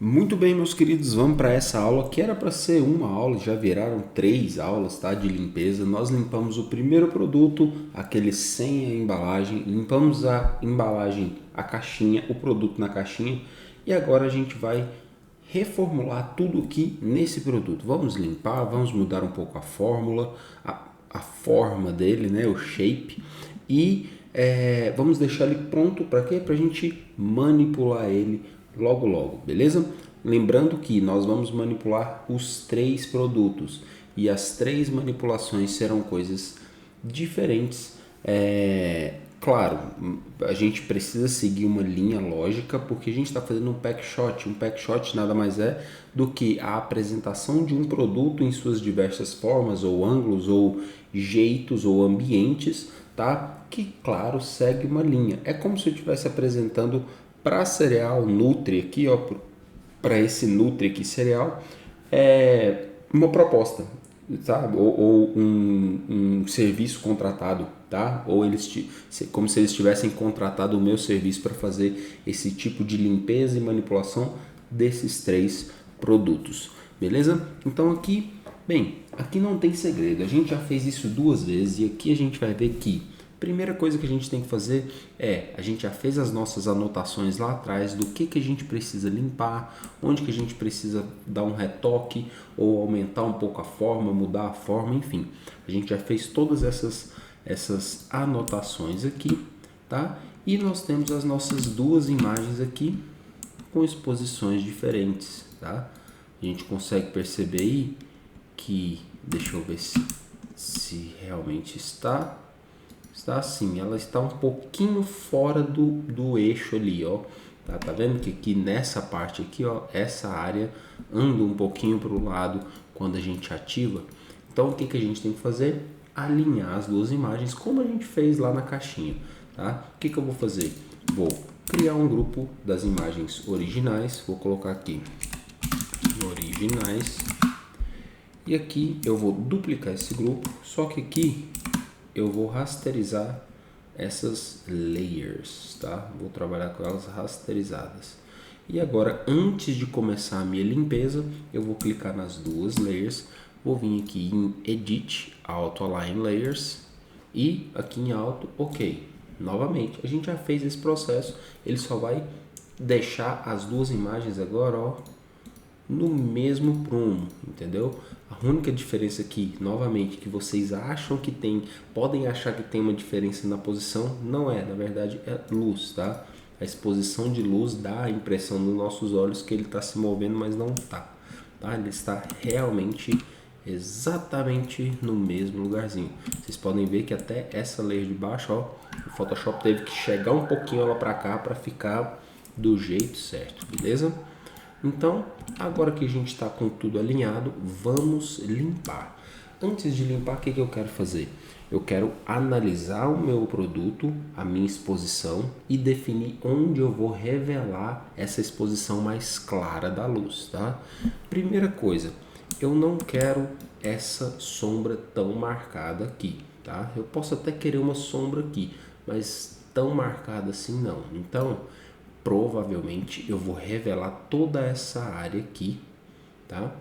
Muito bem, meus queridos, vamos para essa aula que era para ser uma aula, já viraram 3 aulas, tá, de limpeza. Nós limpamos o primeiro produto, aquele sem a embalagem, limpamos a embalagem, a caixinha, o produto na caixinha e agora a gente vai reformular tudo aqui nesse produto. Vamos limpar, vamos mudar um pouco a fórmula, a forma dele, né, o shape e vamos deixar ele pronto para quê? Para a gente manipular ele logo logo, beleza? Lembrando que nós vamos manipular os 3 produtos e as 3 manipulações serão coisas diferentes. Claro, a gente precisa seguir uma linha lógica porque a gente está fazendo um pack shot. Um pack shot nada mais é do que a apresentação de um produto em suas diversas formas ou ângulos ou jeitos ou ambientes, tá? Que claro segue uma linha. É como se eu estivesse apresentando para cereal Nutri aqui, ó, para esse Nutri aqui cereal, uma proposta, sabe? Ou um serviço contratado, tá? Ou como se eles tivessem contratado o meu serviço para fazer esse tipo de limpeza e manipulação desses 3 produtos, beleza? Então aqui, bem, aqui não tem segredo, a gente já fez isso 2 vezes e aqui a gente vai ver que primeira coisa que a gente tem que fazer a gente já fez as nossas anotações lá atrás do que a gente precisa limpar, onde que a gente precisa dar um retoque ou aumentar um pouco a forma, mudar a forma, enfim. A gente já fez todas essas anotações aqui, tá? E nós temos as nossas 2 imagens aqui com exposições diferentes, tá? A gente consegue perceber aí que, deixa eu ver se realmente está assim, ela está um pouquinho fora do eixo ali, ó. Tá vendo que aqui nessa parte aqui, ó, essa área anda um pouquinho para o lado quando a gente ativa. Então o que a gente tem que fazer? Alinhar as 2 imagens como a gente fez lá na caixinha, tá? O que eu vou fazer? Vou criar um grupo das imagens originais, vou colocar aqui originais e aqui eu vou duplicar esse grupo, só que aqui eu vou rasterizar essas layers, tá? Vou trabalhar com elas rasterizadas. E agora, antes de começar a minha limpeza, eu vou clicar nas 2 layers, vou vir aqui em Edit, Auto Align Layers e aqui em Auto, OK. Novamente, a gente já fez esse processo, ele só vai deixar as 2 imagens agora, ó, no mesmo prumo, entendeu? A única diferença aqui, novamente, que vocês acham que tem, podem achar que tem uma diferença na posição, não é, na verdade é luz, tá? A exposição de luz dá a impressão nos nossos olhos que ele está se movendo, mas não está, tá? Ele está realmente exatamente no mesmo lugarzinho. Vocês podem ver que até essa layer de baixo, ó, o Photoshop teve que chegar um pouquinho lá para cá para ficar do jeito certo, beleza? Então, agora que a gente está com tudo alinhado, vamos limpar. Antes de limpar, o que eu quero fazer? Eu quero analisar o meu produto, a minha exposição e definir onde eu vou revelar essa exposição mais clara da luz, tá? Primeira coisa, eu não quero essa sombra tão marcada aqui, tá? Eu posso até querer uma sombra aqui, mas tão marcada assim não. Então, provavelmente eu vou revelar toda essa área aqui, tá?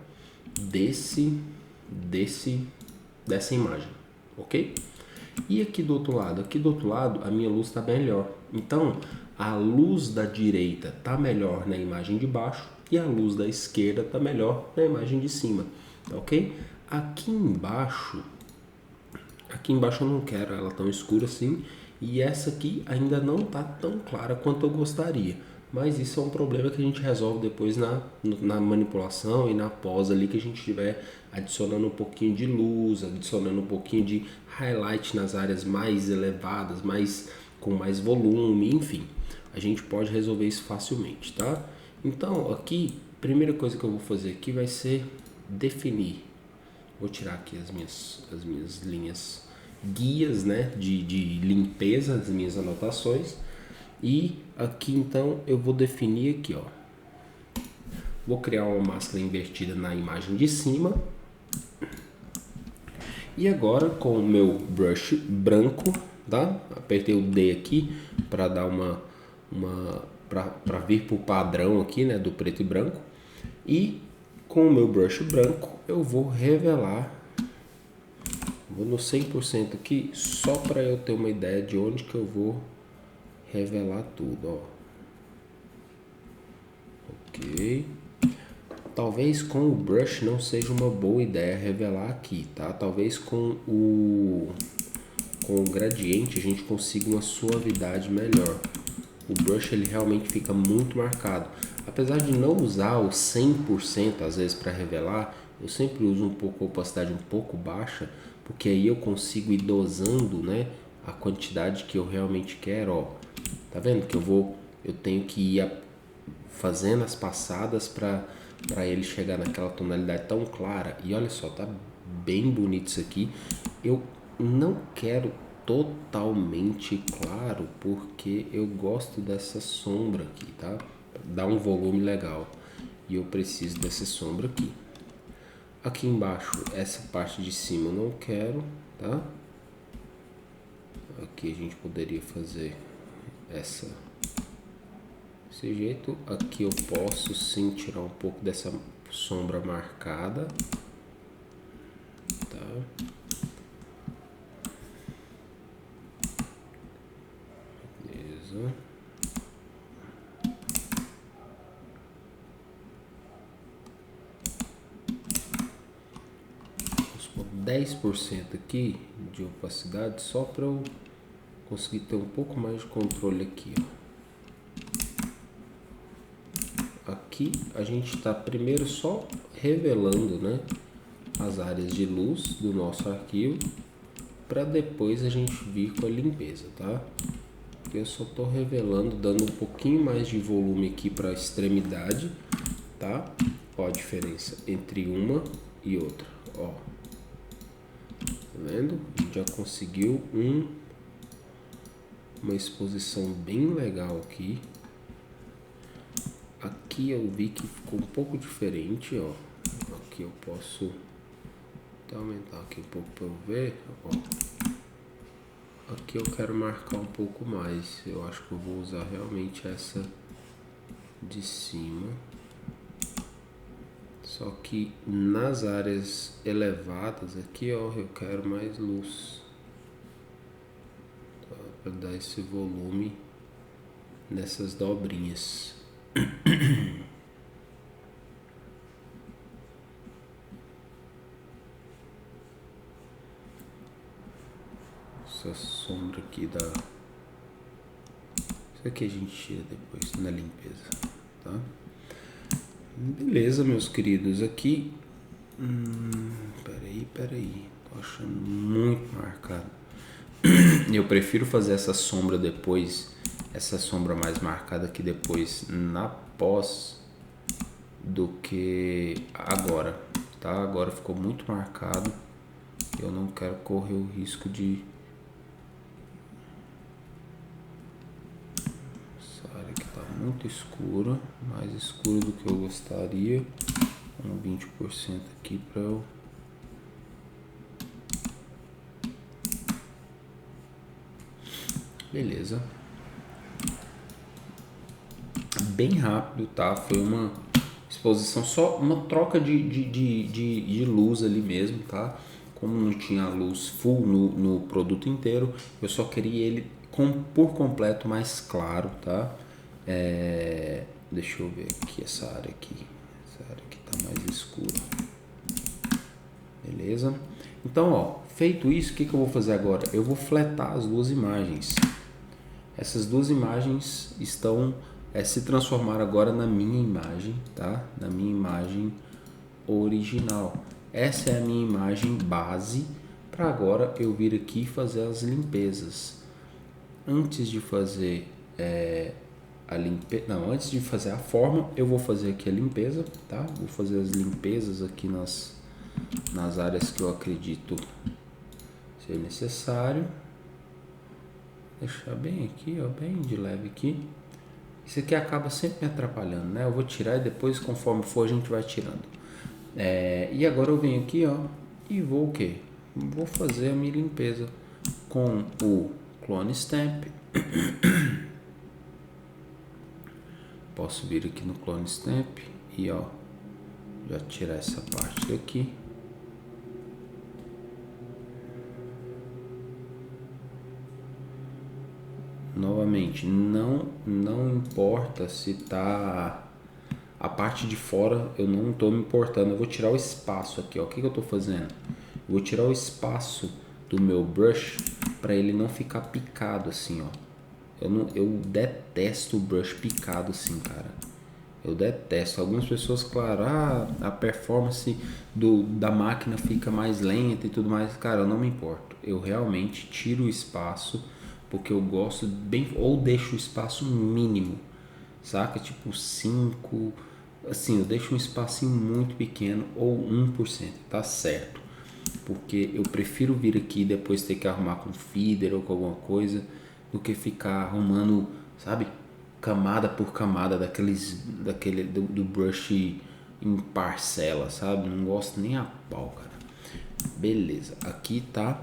Dessa imagem, ok? E aqui do outro lado? Aqui do outro lado a minha luz está melhor. Então a luz da direita está melhor na imagem de baixo e a luz da esquerda está melhor na imagem de cima, tá ok? Aqui embaixo eu não quero ela tão escura assim. E essa aqui ainda não está tão clara quanto eu gostaria. Mas isso é um problema que a gente resolve depois na manipulação e na pós ali, que a gente estiver adicionando um pouquinho de luz, adicionando um pouquinho de highlight nas áreas mais elevadas, com mais volume, enfim. A gente pode resolver isso facilmente, tá? Então aqui, primeira coisa que eu vou fazer aqui vai ser definir. Vou tirar aqui as minhas linhas guias, né, de limpeza, das minhas anotações. E aqui então eu vou definir aqui, ó. Vou criar uma máscara invertida na imagem de cima. E agora com o meu brush branco, tá? Apertei o D aqui para dar uma para vir para o padrão aqui, né, do preto e branco. E com o meu brush branco eu vou revelar, vou no 100% aqui, só para eu ter uma ideia de onde que eu vou revelar tudo, ó. Ok. Talvez com o brush não seja uma boa ideia revelar aqui, tá? Talvez com o gradiente a gente consiga uma suavidade melhor. O brush ele realmente fica muito marcado. Apesar de não usar o 100% às vezes para revelar, eu sempre uso um pouco a opacidade um pouco baixa, porque aí eu consigo ir dosando, né, a quantidade que eu realmente quero, ó. Tá vendo que eu tenho que ir fazendo as passadas para ele chegar naquela tonalidade tão clara. E olha só, tá bem bonito isso aqui. Eu não quero totalmente claro porque eu gosto dessa sombra aqui, tá? Dá um volume legal e eu preciso dessa sombra aqui. Aqui embaixo, essa parte de cima eu não quero, tá? Aqui a gente poderia fazer desse jeito. Aqui eu posso sim tirar um pouco dessa sombra marcada, tá? Beleza. Vamos por 10% aqui de opacidade só para eu conseguir ter um pouco mais de controle aqui, ó. Aqui a gente está primeiro só revelando, né, as áreas de luz do nosso arquivo, para depois a gente vir com a limpeza, tá? Eu só estou revelando, dando um pouquinho mais de volume aqui para a extremidade, tá? Ó a diferença entre uma e outra, ó. Tá vendo? A gente já conseguiu uma exposição bem legal aqui. Aqui eu vi que ficou um pouco diferente, ó. Aqui eu posso até aumentar aqui um pouco para eu ver, ó. Aqui eu quero marcar um pouco mais. Eu acho que eu vou usar realmente essa de cima. Só que nas áreas elevadas aqui, ó, eu quero mais luz, tá? Para dar esse volume nessas dobrinhas. Essa sombra aqui da... Isso aqui a gente tira depois na limpeza, tá? Beleza, meus queridos, aqui... Peraí, tô achando muito marcado. Eu prefiro fazer essa sombra depois, essa sombra mais marcada aqui depois na pós do que agora, tá? Agora ficou muito marcado, eu não quero correr o risco de... Essa área aqui tá muito escura, mais escura do que eu gostaria. 20% aqui para eu... Beleza. Bem rápido, tá? Foi uma exposição, só uma troca de luz ali mesmo, tá? Como não tinha luz full no produto inteiro, eu só queria ele por completo mais claro, tá? Deixa eu ver aqui essa área aqui. Essa área aqui tá mais escura. Beleza? Então, ó, feito isso, o que eu vou fazer agora? Eu vou fletar as duas imagens. Essas duas imagens estão se transformar agora na minha imagem, tá? Na minha imagem original. Essa é a minha imagem base para agora eu vir aqui fazer as limpezas. Antes de fazer antes de fazer a forma, eu vou fazer aqui a limpeza, tá? Vou fazer as limpezas aqui nas áreas que eu acredito ser necessário. Deixar bem aqui, ó, bem de leve aqui. Isso aqui acaba sempre me atrapalhando, né? Eu vou tirar e depois, conforme for, a gente vai tirando. E agora eu venho aqui, ó, e vou o quê? Vou fazer a minha limpeza com o Clone Stamp. posso vir aqui no Clone Stamp e ó, já tirar essa parte daqui. Novamente, não importa se tá a parte de fora, eu não estou me importando. Eu vou tirar o espaço aqui, ó. O que eu estou fazendo? Eu vou tirar o espaço do meu brush para ele não ficar picado assim, ó. Eu detesto o brush picado assim, cara. Eu detesto. Algumas pessoas, claro, a performance da máquina fica mais lenta e tudo mais. Cara, eu não me importo. Eu realmente tiro o espaço porque eu gosto bem, ou deixo o espaço mínimo, saca? Tipo 5, assim, eu deixo um espacinho muito pequeno ou 1%, tá certo? Porque eu prefiro vir aqui e depois ter que arrumar com feeder ou com alguma coisa do que ficar arrumando, sabe? Camada por camada do brush em parcela, sabe? Não gosto nem a pau, cara. Beleza, aqui tá.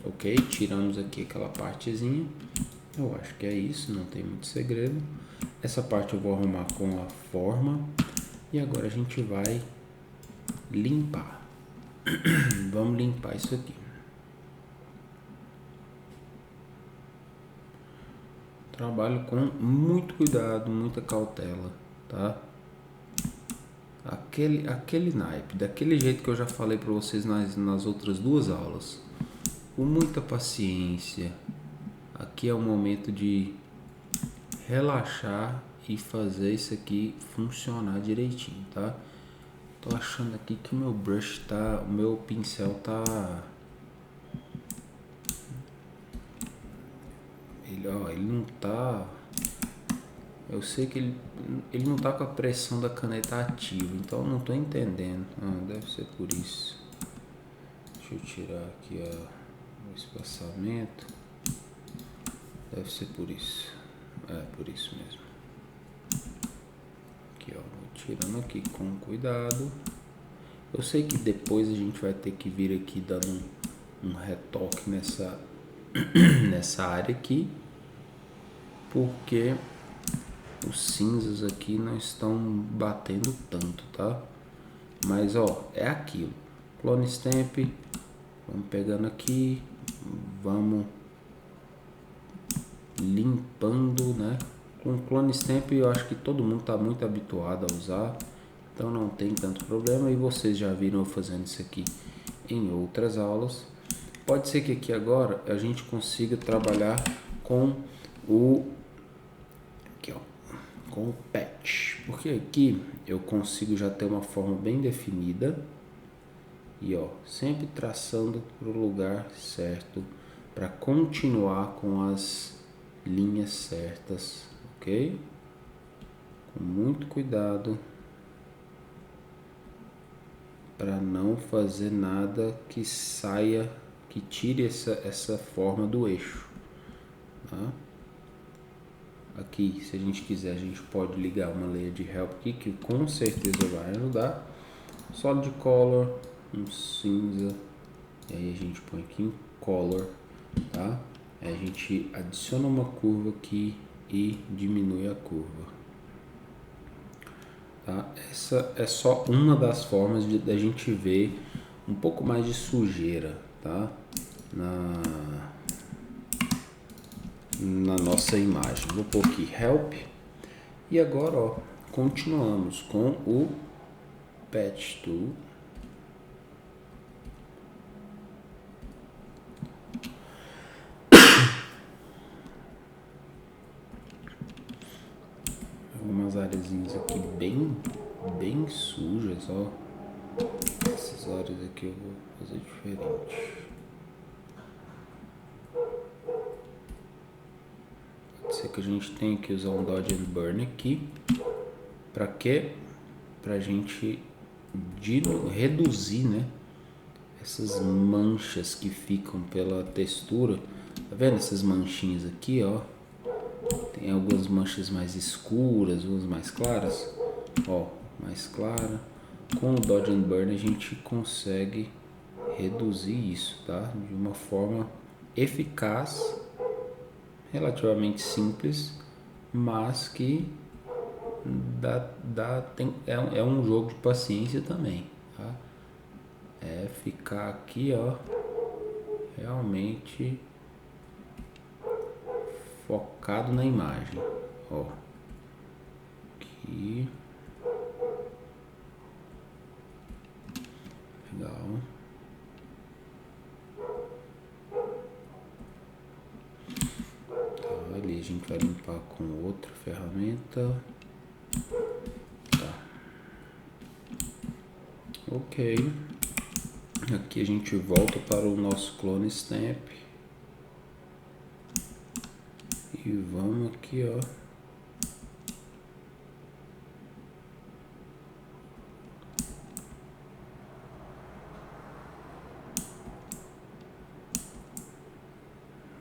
Ok, tiramos aqui aquela partezinha. Eu acho que é isso, não tem muito segredo. Essa parte eu vou arrumar com a forma. E agora a gente vai limpar. Vamos limpar isso aqui. Trabalho com muito cuidado, muita cautela, tá? Aquele naipe, daquele jeito que eu já falei para vocês nas outras duas aulas. Com muita paciência. Aqui é o momento de relaxar e fazer isso aqui funcionar direitinho, tá? Tô achando aqui que o meu brush tá, o meu pincel tá, ele não tá, eu sei que ele não tá com a pressão da caneta ativa, então eu não tô entendendo. Deve ser por isso. Deixa eu tirar aqui o espaçamento. Deve ser por isso. É por isso mesmo. Aqui ó, vou tirando aqui com cuidado. Eu sei que depois a gente vai ter que vir aqui dando um retoque nessa área aqui, porque os cinzas aqui não estão batendo tanto, tá? Mas ó, é aquilo. Clone Stamp, vamos pegando aqui, vamos limpando, né? Com Clone Stamp eu acho que todo mundo está muito habituado a usar, então não tem tanto problema. E vocês já viram eu fazendo isso aqui em outras aulas. Pode ser que aqui agora a gente consiga trabalhar com com o patch, porque aqui eu consigo já ter uma forma bem definida e ó, sempre traçando para o lugar certo para continuar com as linhas certas, ok? Com muito cuidado para não fazer nada que saia, que tire essa forma do eixo, tá? Aqui, se a gente quiser, a gente pode ligar uma layer de help aqui, que com certeza vai ajudar. Solid color, um cinza, e aí a gente põe aqui em color, tá? Aí a gente adiciona uma curva aqui e diminui a curva, tá? Essa é só uma das formas da gente ver um pouco mais de sujeira, tá? Na nossa imagem. Vou pôr aqui help e agora ó, continuamos com o patch tool. Algumas areazinhas aqui bem sujas, ó. Essas áreas aqui eu vou fazer diferente. Pode ser que a gente tenha que usar um Dodge and Burn aqui. Para quê? Pra gente reduzir, né? Essas manchas que ficam pela textura. Tá vendo essas manchinhas aqui, ó? Tem algumas manchas mais escuras, umas mais claras. Ó, mais clara. Com o Dodge and Burn a gente consegue reduzir isso, tá? De uma forma eficaz, relativamente simples, mas que é um jogo de paciência também, tá? É ficar aqui, ó, realmente focado na imagem, ó, aqui, legal. Tá, ali a gente vai limpar com outra ferramenta. Tá. Ok. Aqui a gente volta para o nosso clone stamp e vamos aqui, ó,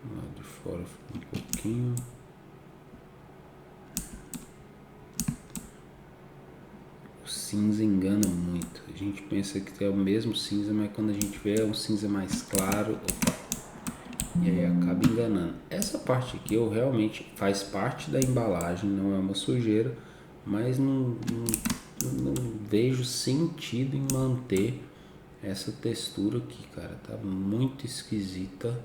lá de fora um pouquinho. O cinza engana muito. A gente pensa que é o mesmo cinza, mas quando a gente vê é um cinza mais claro, opa, e aí acaba enganando. Essa parte aqui eu realmente faz parte da embalagem, não é uma sujeira, mas não vejo sentido em manter essa textura aqui, cara, tá muito esquisita.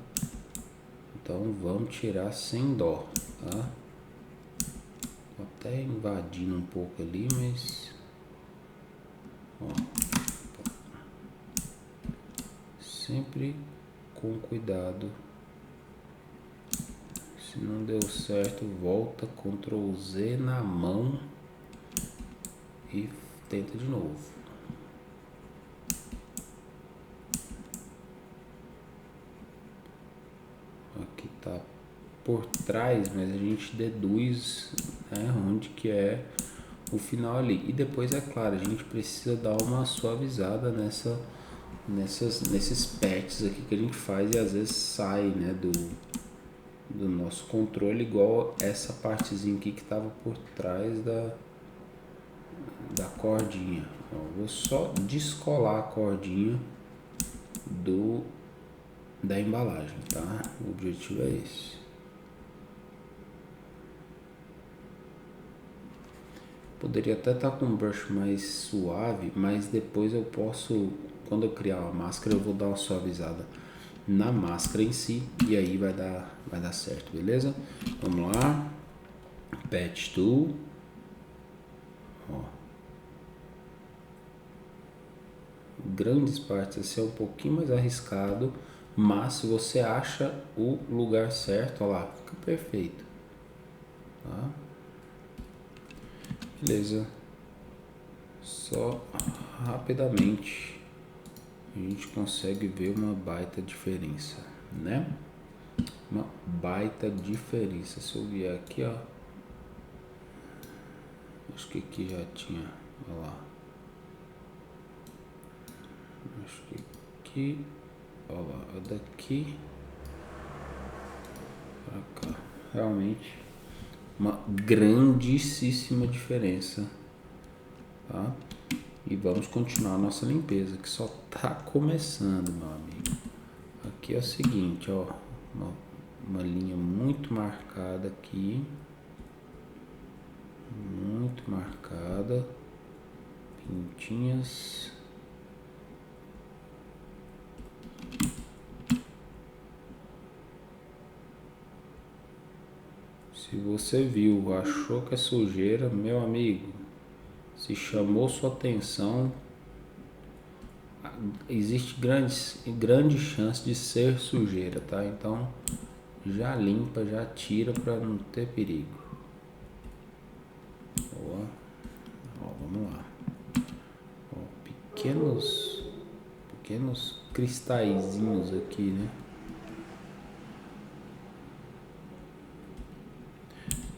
Então vamos tirar sem dó, tá? Tô até invadindo um pouco ali, mas ó, sempre com cuidado. Se não deu certo, volta, Ctrl Z na mão e tenta de novo. Aqui tá por trás, mas a gente deduz, né, onde que é o final ali. E depois, é claro, a gente precisa dar uma suavizada nesses patches aqui que a gente faz e às vezes sai, né, do nosso controle, igual essa partezinha aqui que estava por trás da cordinha. Então, vou só descolar a cordinha da embalagem, tá? O objetivo é esse. Poderia até estar com um brush mais suave, mas depois eu posso, quando eu criar a máscara, eu vou dar uma suavizada na máscara em si e aí vai dar certo, beleza? Vamos lá, Patch Tool, ó. Grandes partes assim é um pouquinho mais arriscado, mas se você acha o lugar certo, ó lá, fica perfeito, tá? Beleza, só rapidamente a gente consegue ver uma baita diferença, né? Uma baita diferença. Se eu vier aqui, ó, acho que aqui já tinha, olha lá, acho que aqui, olha lá, daqui pra cá, realmente uma grandíssima diferença, tá? E vamos continuar a nossa limpeza, que só tá começando, meu amigo. Aqui é o seguinte, ó, uma linha muito marcada aqui, muito marcada, pintinhas. Se você viu, achou que é sujeira, meu amigo, se chamou sua atenção, existe grande chance de ser sujeira, tá? Então já limpa, já tira para não ter perigo. Ó, vamos lá. Ó, pequenos cristalzinhos aqui, né?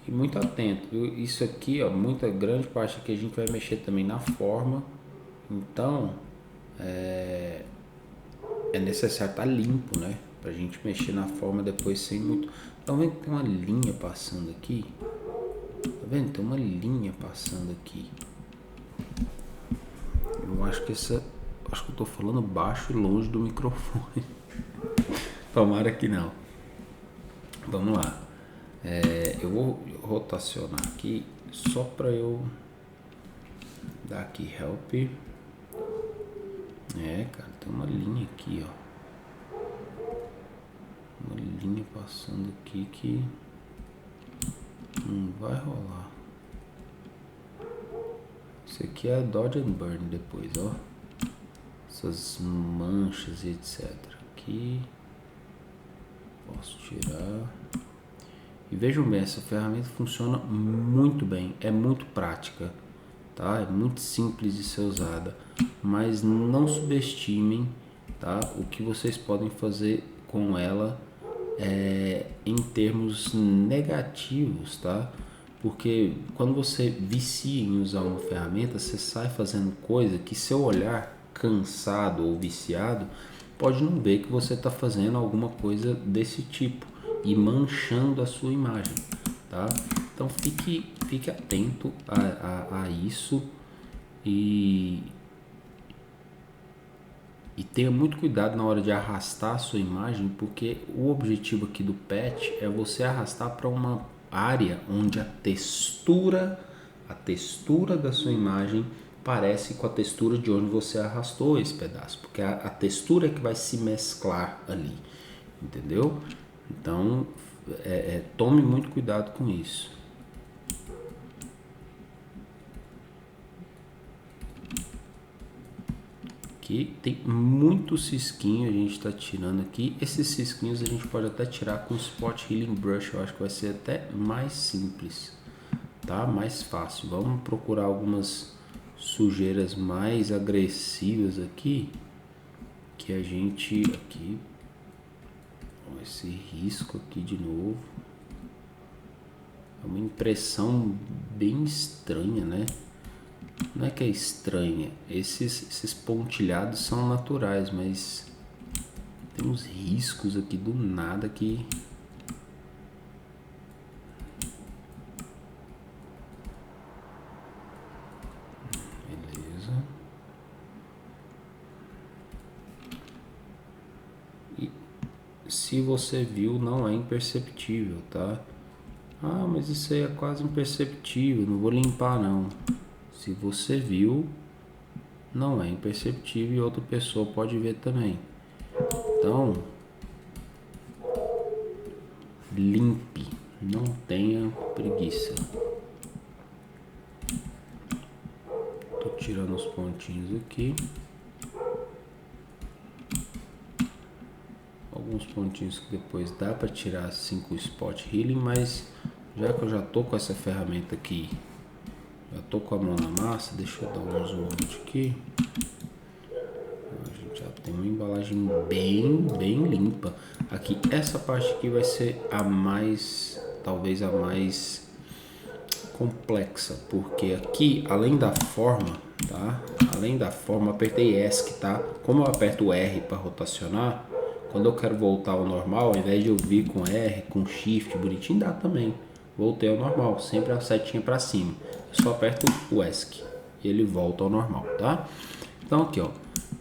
E muito atento, viu? Isso aqui, ó, muita grande parte aqui a gente vai mexer também na forma. Então é necessário estar limpo, né? Pra gente mexer na forma depois sem muito. Tá vendo que tem uma linha passando aqui? Tá vendo? Tem uma linha passando aqui. Eu acho que acho que eu tô falando baixo e longe do microfone. Tomara que não. Vamos lá. Eu vou rotacionar aqui só para eu dar aqui help. Cara, tem uma linha aqui, ó. Uma linha passando aqui que não vai rolar. Isso aqui é Dodge and Burn depois, ó. Essas manchas e etc. Aqui. Posso tirar. E vejam bem, essa ferramenta funciona muito bem. É muito prática, tá? É muito simples de ser usada. Mas não subestimem, tá? O que vocês podem fazer com ela em termos negativos, tá? Porque quando você vicia em usar uma ferramenta, você sai fazendo coisa que seu olhar cansado ou viciado pode não ver que você está fazendo alguma coisa desse tipo e manchando a sua imagem, tá? Então fique atento a isso e tenha muito cuidado na hora de arrastar a sua imagem, porque o objetivo aqui do patch é você arrastar para uma área onde a textura da sua imagem parece com a textura de onde você arrastou esse pedaço, porque a textura é que vai se mesclar ali, entendeu? Então tome muito cuidado com isso. Aqui tem muito cisquinho, a gente está tirando aqui. Esses cisquinhos a gente pode até tirar com o Spot Healing Brush, eu acho que vai ser até mais simples, tá? Mais fácil. Vamos procurar algumas sujeiras mais agressivas aqui, que a gente aqui, ó, esse risco aqui de novo, é uma impressão bem estranha, né? Não é que é estranha, esses pontilhados são naturais, mas tem uns riscos aqui do nada que beleza. E se você viu, não é imperceptível, tá? Ah, mas isso aí é quase imperceptível, não vou limpar não. Se você viu, não é imperceptível e outra pessoa pode ver também. Então, limpe, não tenha preguiça. Tô tirando os pontinhos aqui. Alguns pontinhos que depois dá para tirar assim com o Spot Healing, mas já que eu já tô com essa ferramenta aqui, já tô com a mão na massa, deixa eu dar um zoom aqui. A gente já tem uma embalagem bem limpa. Aqui, essa parte aqui vai ser a mais, talvez a mais complexa, porque aqui, além da forma, tá? Além da forma, apertei ESC, tá? Como eu aperto R para rotacionar, quando eu quero voltar ao normal, ao invés de eu vir com R, com Shift, bonitinho, dá também. Voltei ao normal, sempre a setinha para cima. Eu só aperto o ESC e ele volta ao normal, tá? Então aqui, ó,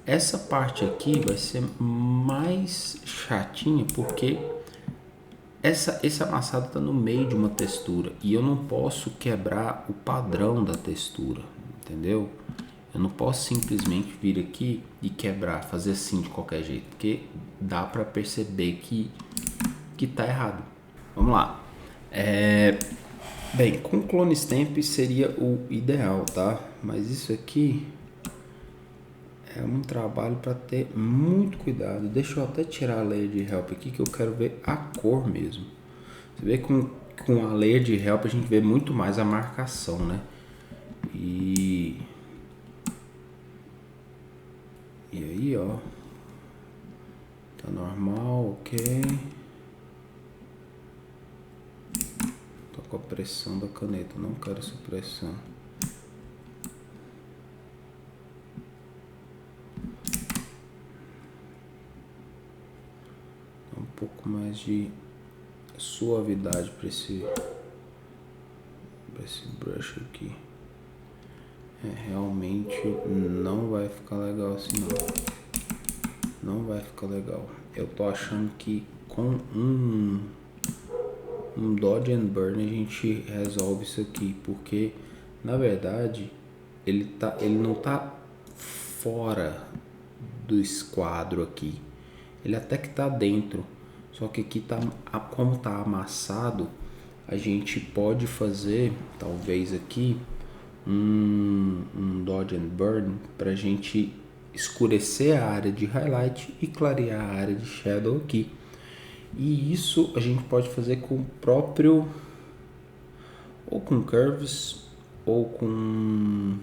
essa parte aqui vai ser mais chatinha porque esse amassado está no meio de uma textura e eu não posso quebrar o padrão da textura, entendeu? Eu não posso simplesmente vir aqui e quebrar, fazer assim de qualquer jeito, porque dá para perceber que tá errado. Vamos lá. Bem, com clone stamp seria o ideal, tá? Mas isso aqui é um trabalho para ter muito cuidado. Deixa eu até tirar a layer de help aqui que eu quero ver a cor mesmo. Você vê que com a layer de help a gente vê muito mais a marcação, né? E aí, ó, tá normal, ok. Tô com a pressão da caneta, não quero essa pressão. Dá um pouco mais de suavidade para esse brush aqui. Realmente não vai ficar legal assim não vai ficar legal. Eu tô achando que com um um Dodge and Burn a gente resolve isso aqui, porque na verdade ele não tá fora do esquadro aqui, ele até que tá dentro, só que aqui tá, como tá amassado, a gente pode fazer talvez aqui um Dodge and Burn para a gente escurecer a área de highlight e clarear a área de shadow aqui. E isso a gente pode fazer com o próprio, ou com curves, ou com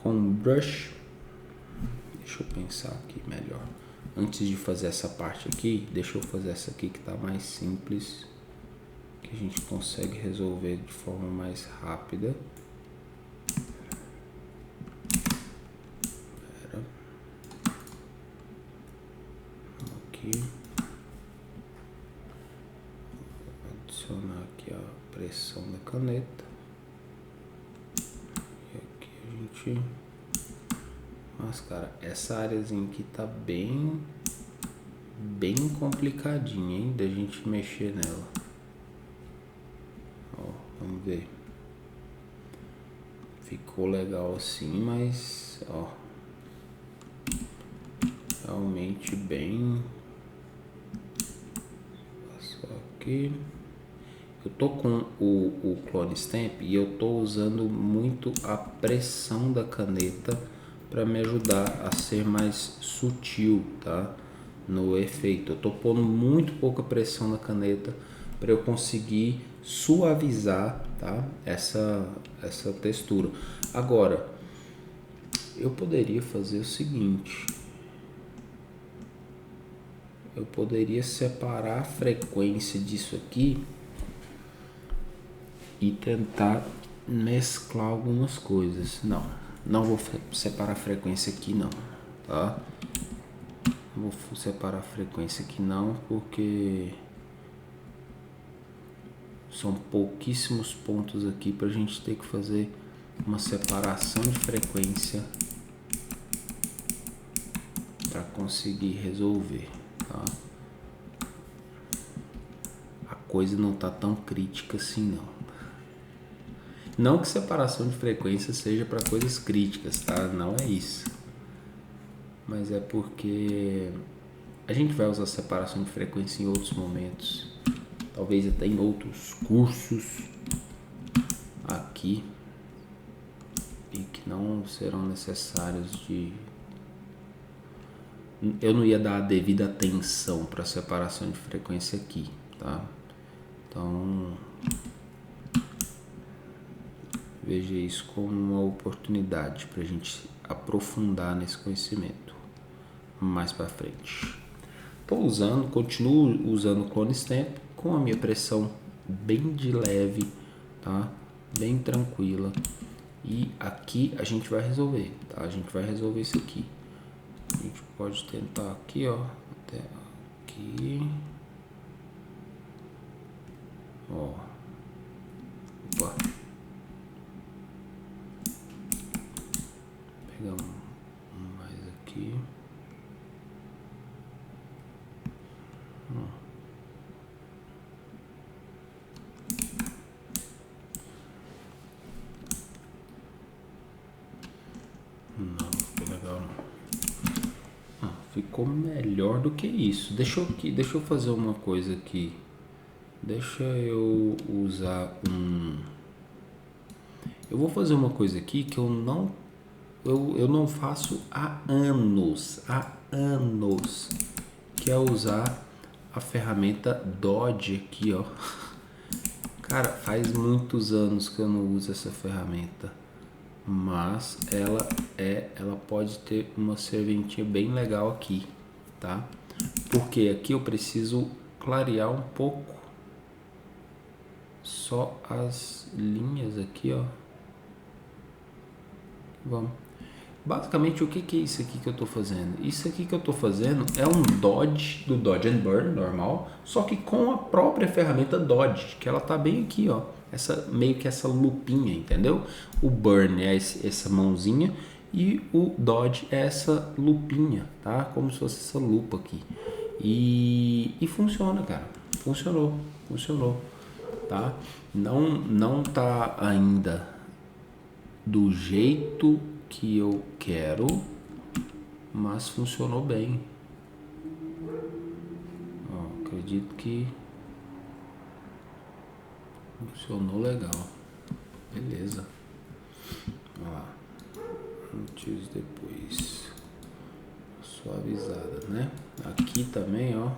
brush. Deixa eu pensar aqui melhor. Antes de fazer essa parte aqui, deixa eu fazer essa aqui que tá mais simples, que a gente consegue resolver de forma mais rápida. Aqui. Adicionar aqui a pressão da caneta. E aqui a gente... Mas, cara, essa áreazinha aqui tá bem complicadinha, hein, da gente mexer nela. Ó, vamos ver. Ficou legal assim, mas, ó, realmente bem. Só aqui. Eu tô com o Clone Stamp e eu tô usando muito a pressão da caneta para me ajudar a ser mais sutil, tá? No efeito, eu tô pondo muito pouca pressão na caneta para eu conseguir suavizar, tá? Essa textura. Agora, eu poderia fazer o seguinte: eu poderia separar a frequência disso aqui e tentar mesclar algumas coisas. Não vou separar a frequência aqui não, tá? Vou separar a frequência aqui não, porque são pouquíssimos pontos aqui pra gente ter que fazer uma separação de frequência para conseguir resolver, tá? A coisa não tá tão crítica assim não. Não que separação de frequência seja para coisas críticas, tá? Não é isso. Mas é porque a gente vai usar separação de frequência em outros momentos. Talvez até em outros cursos aqui. E que não serão necessários de... Eu não ia dar a devida atenção para separação de frequência aqui, tá? Então... veja isso como uma oportunidade para a gente aprofundar nesse conhecimento mais para frente. Continuo usando o Clone Stamp com a minha pressão bem de leve, tá? Bem tranquila. E aqui a gente vai resolver, tá? A gente vai resolver isso aqui. A gente pode tentar aqui, ó, até aqui. Ó. Opa. Pegar um mais aqui. Não, ficou legal não. Ficou melhor do que isso. Deixa eu fazer uma coisa aqui. Deixa eu usar eu vou fazer uma coisa aqui que eu não faço há anos, que é usar a ferramenta Dodge aqui, ó. Cara, faz muitos anos que eu não uso essa ferramenta, mas ela pode ter uma serventia bem legal aqui, tá? Porque aqui eu preciso clarear um pouco só as linhas aqui, ó. Vamos. Basicamente, o que é isso aqui que eu tô fazendo? Isso aqui que eu tô fazendo é um Dodge, do Dodge and Burn normal, só que com a própria ferramenta Dodge, que ela tá bem aqui, ó. Meio que essa lupinha, entendeu? O Burn é essa mãozinha e o Dodge é essa lupinha, tá? Como se fosse essa lupa aqui. E funciona, cara. funcionou, funcionou, tá? Não tá ainda do jeito que eu quero, mas funcionou bem. Ó, acredito que funcionou legal. Beleza. Ó lá. Antes, depois. Suavizada, né? Aqui também, ó.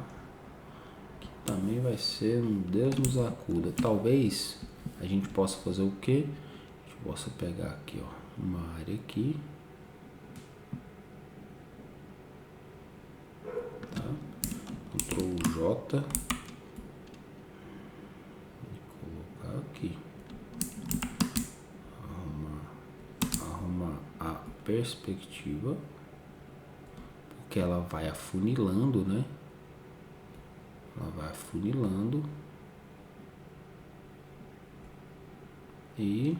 Aqui também vai ser um Deus nos acuda. Talvez a gente possa fazer o quê? A gente possa pegar aqui, ó, uma área aqui. Tá? Ctrl J. E colocar aqui. Arrumar a perspectiva. Porque ela vai afunilando, né? Ela vai afunilando. E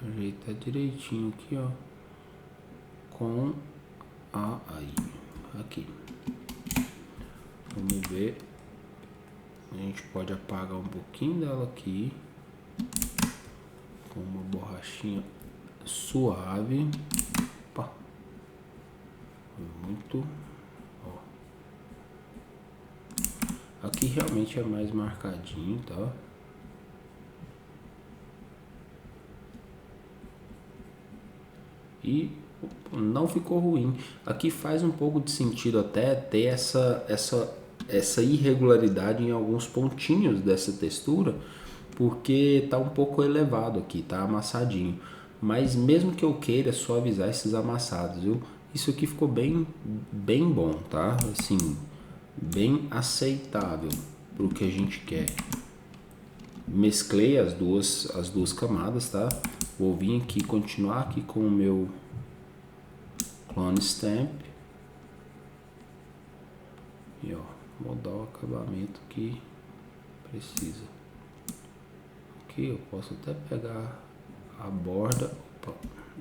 ajeitar direitinho aqui, ó. Com a aí. Aqui. Vamos ver. A gente pode apagar um pouquinho dela aqui. Com uma borrachinha suave. Opa. Muito. Ó. Aqui realmente é mais marcadinho, tá? E não ficou ruim. Aqui faz um pouco de sentido até ter essa irregularidade em alguns pontinhos dessa textura, porque tá um pouco elevado aqui, tá amassadinho. Mas mesmo que eu queira suavizar esses amassados, viu? Isso aqui ficou bem bom, tá? Assim, bem aceitável pro que a gente quer. Mesclei as duas camadas, tá? Vou vir aqui, continuar aqui com o meu Clone Stamp. E ó, mudar o acabamento que precisa. Aqui eu posso até pegar a borda, opa,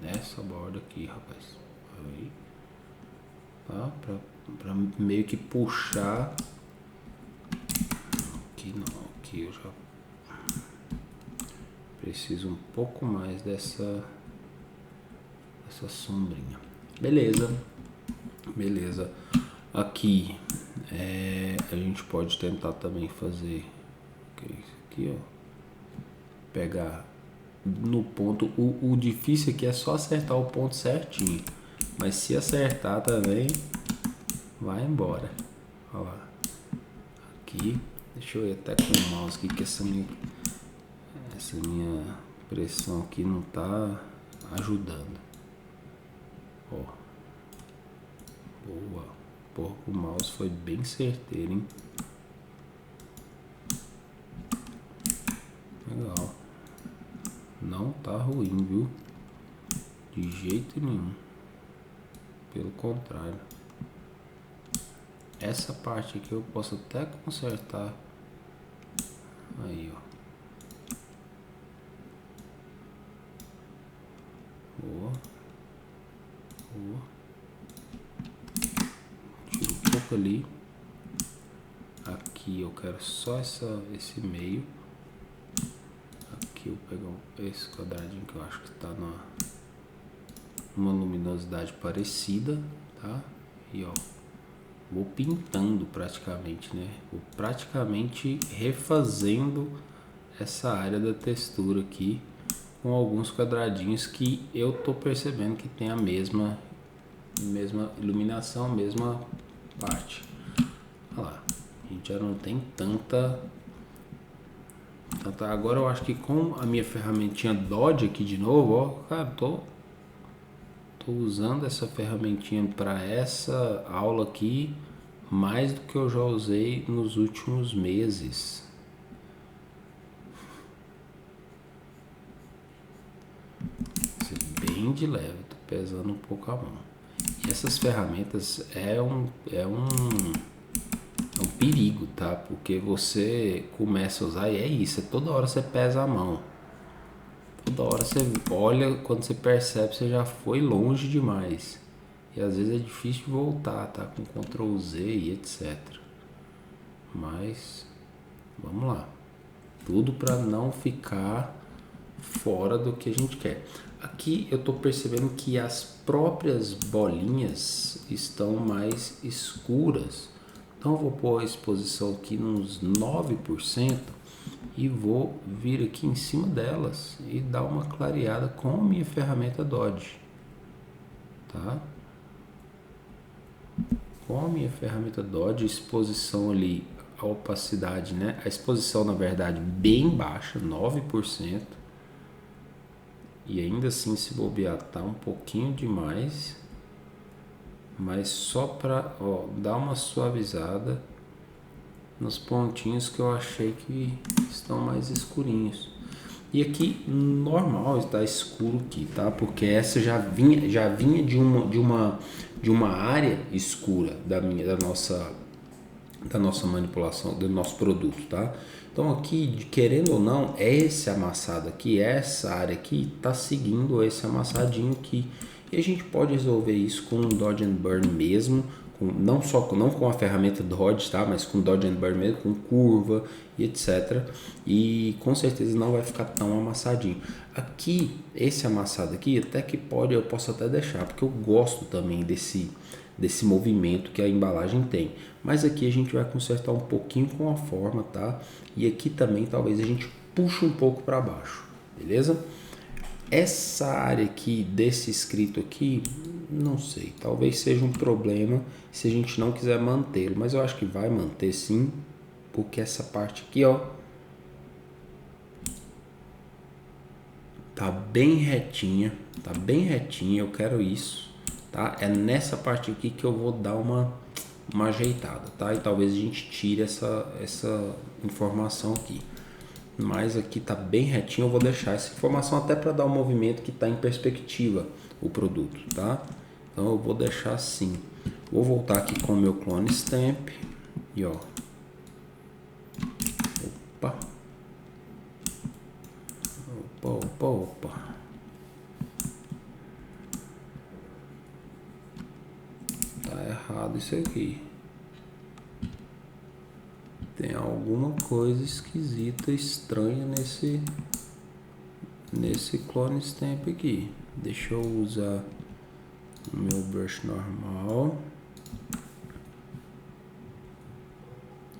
essa borda aqui, rapaz. Aí, tá? Pra meio que puxar. Aqui não, aqui eu já preciso um pouco mais dessa sombrinha. Beleza. Aqui a gente pode tentar também fazer isso aqui, ó. Pegar no ponto. O difícil aqui é só acertar o ponto certinho. Mas se acertar também, vai embora. Olha lá. Aqui. Deixa eu ir até com o mouse aqui, que essa minha pressão aqui não tá ajudando. Ó. Boa. Porra, o mouse foi bem certeiro, hein? Legal. Não tá ruim, viu? De jeito nenhum. Pelo contrário. Essa parte aqui eu posso até consertar. Aí, ó. Boa. Tira um pouco ali. Aqui eu quero só esse meio. Aqui eu pego esse quadradinho que eu acho que está numa luminosidade parecida, tá? E ó, vou pintando praticamente, né? Vou praticamente refazendo essa área da textura aqui com alguns quadradinhos que eu tô percebendo que tem a mesma iluminação, mesma parte. Olha lá, a gente já não tem tanta. Agora eu acho que com a minha ferramentinha Dodge aqui de novo, ó, cara, tô usando essa ferramentinha para essa aula aqui mais do que eu já usei nos últimos meses. Bem de leve, tô pesando um pouco a mão. E essas ferramentas é um perigo, tá? Porque você começa a usar e é isso, toda hora você pesa a mão. Toda hora você olha, quando você percebe, você já foi longe demais. E às vezes é difícil de voltar, tá? Com Ctrl Z e etc. Mas Vamos lá. Tudo para não ficar fora do que a gente quer. Aqui eu estou percebendo que as próprias bolinhas estão mais escuras. Então eu vou pôr a exposição aqui nos 9% e vou vir aqui em cima delas e dar uma clareada com a minha ferramenta Dodge, tá? Com a minha ferramenta Dodge, exposição ali, a opacidade, né? A exposição na verdade bem baixa, 9%. E ainda assim, se bobear, tá um pouquinho demais, mas só para dar uma suavizada nos pontinhos que eu achei que estão mais escurinhos. E aqui normal está escuro aqui, tá? Porque essa já vinha de uma área escura da nossa manipulação, do nosso produto, tá? Então aqui, querendo ou não, esse amassado aqui, essa área aqui, tá seguindo esse amassadinho aqui. E a gente pode resolver isso com um Dodge and Burn mesmo, não com a ferramenta Dodge, tá? Mas com Dodge and Burn mesmo, com curva e etc. E com certeza não vai ficar tão amassadinho. Aqui, esse amassado aqui, até que eu posso até deixar, porque eu gosto também desse movimento que a embalagem tem. Mas aqui a gente vai consertar um pouquinho com a forma, tá? E aqui também talvez a gente puxe um pouco para baixo, beleza? Essa área aqui desse escrito aqui, não sei, talvez seja um problema se a gente não quiser mantê-lo, mas eu acho que vai manter sim, porque essa parte aqui, ó, tá bem retinha, eu quero isso, tá? É nessa parte aqui que eu vou dar uma ajeitada, tá? E talvez a gente tire essa informação aqui. Mas aqui tá bem retinho, eu vou deixar essa informação até para dar um movimento que tá em perspectiva o produto, tá? Então eu vou deixar assim. Vou voltar aqui com o meu clone stamp e ó. Opa. Opa. Tá errado isso aqui. Tem alguma coisa esquisita, estranha nesse clone stamp aqui. Deixa eu usar o meu brush normal.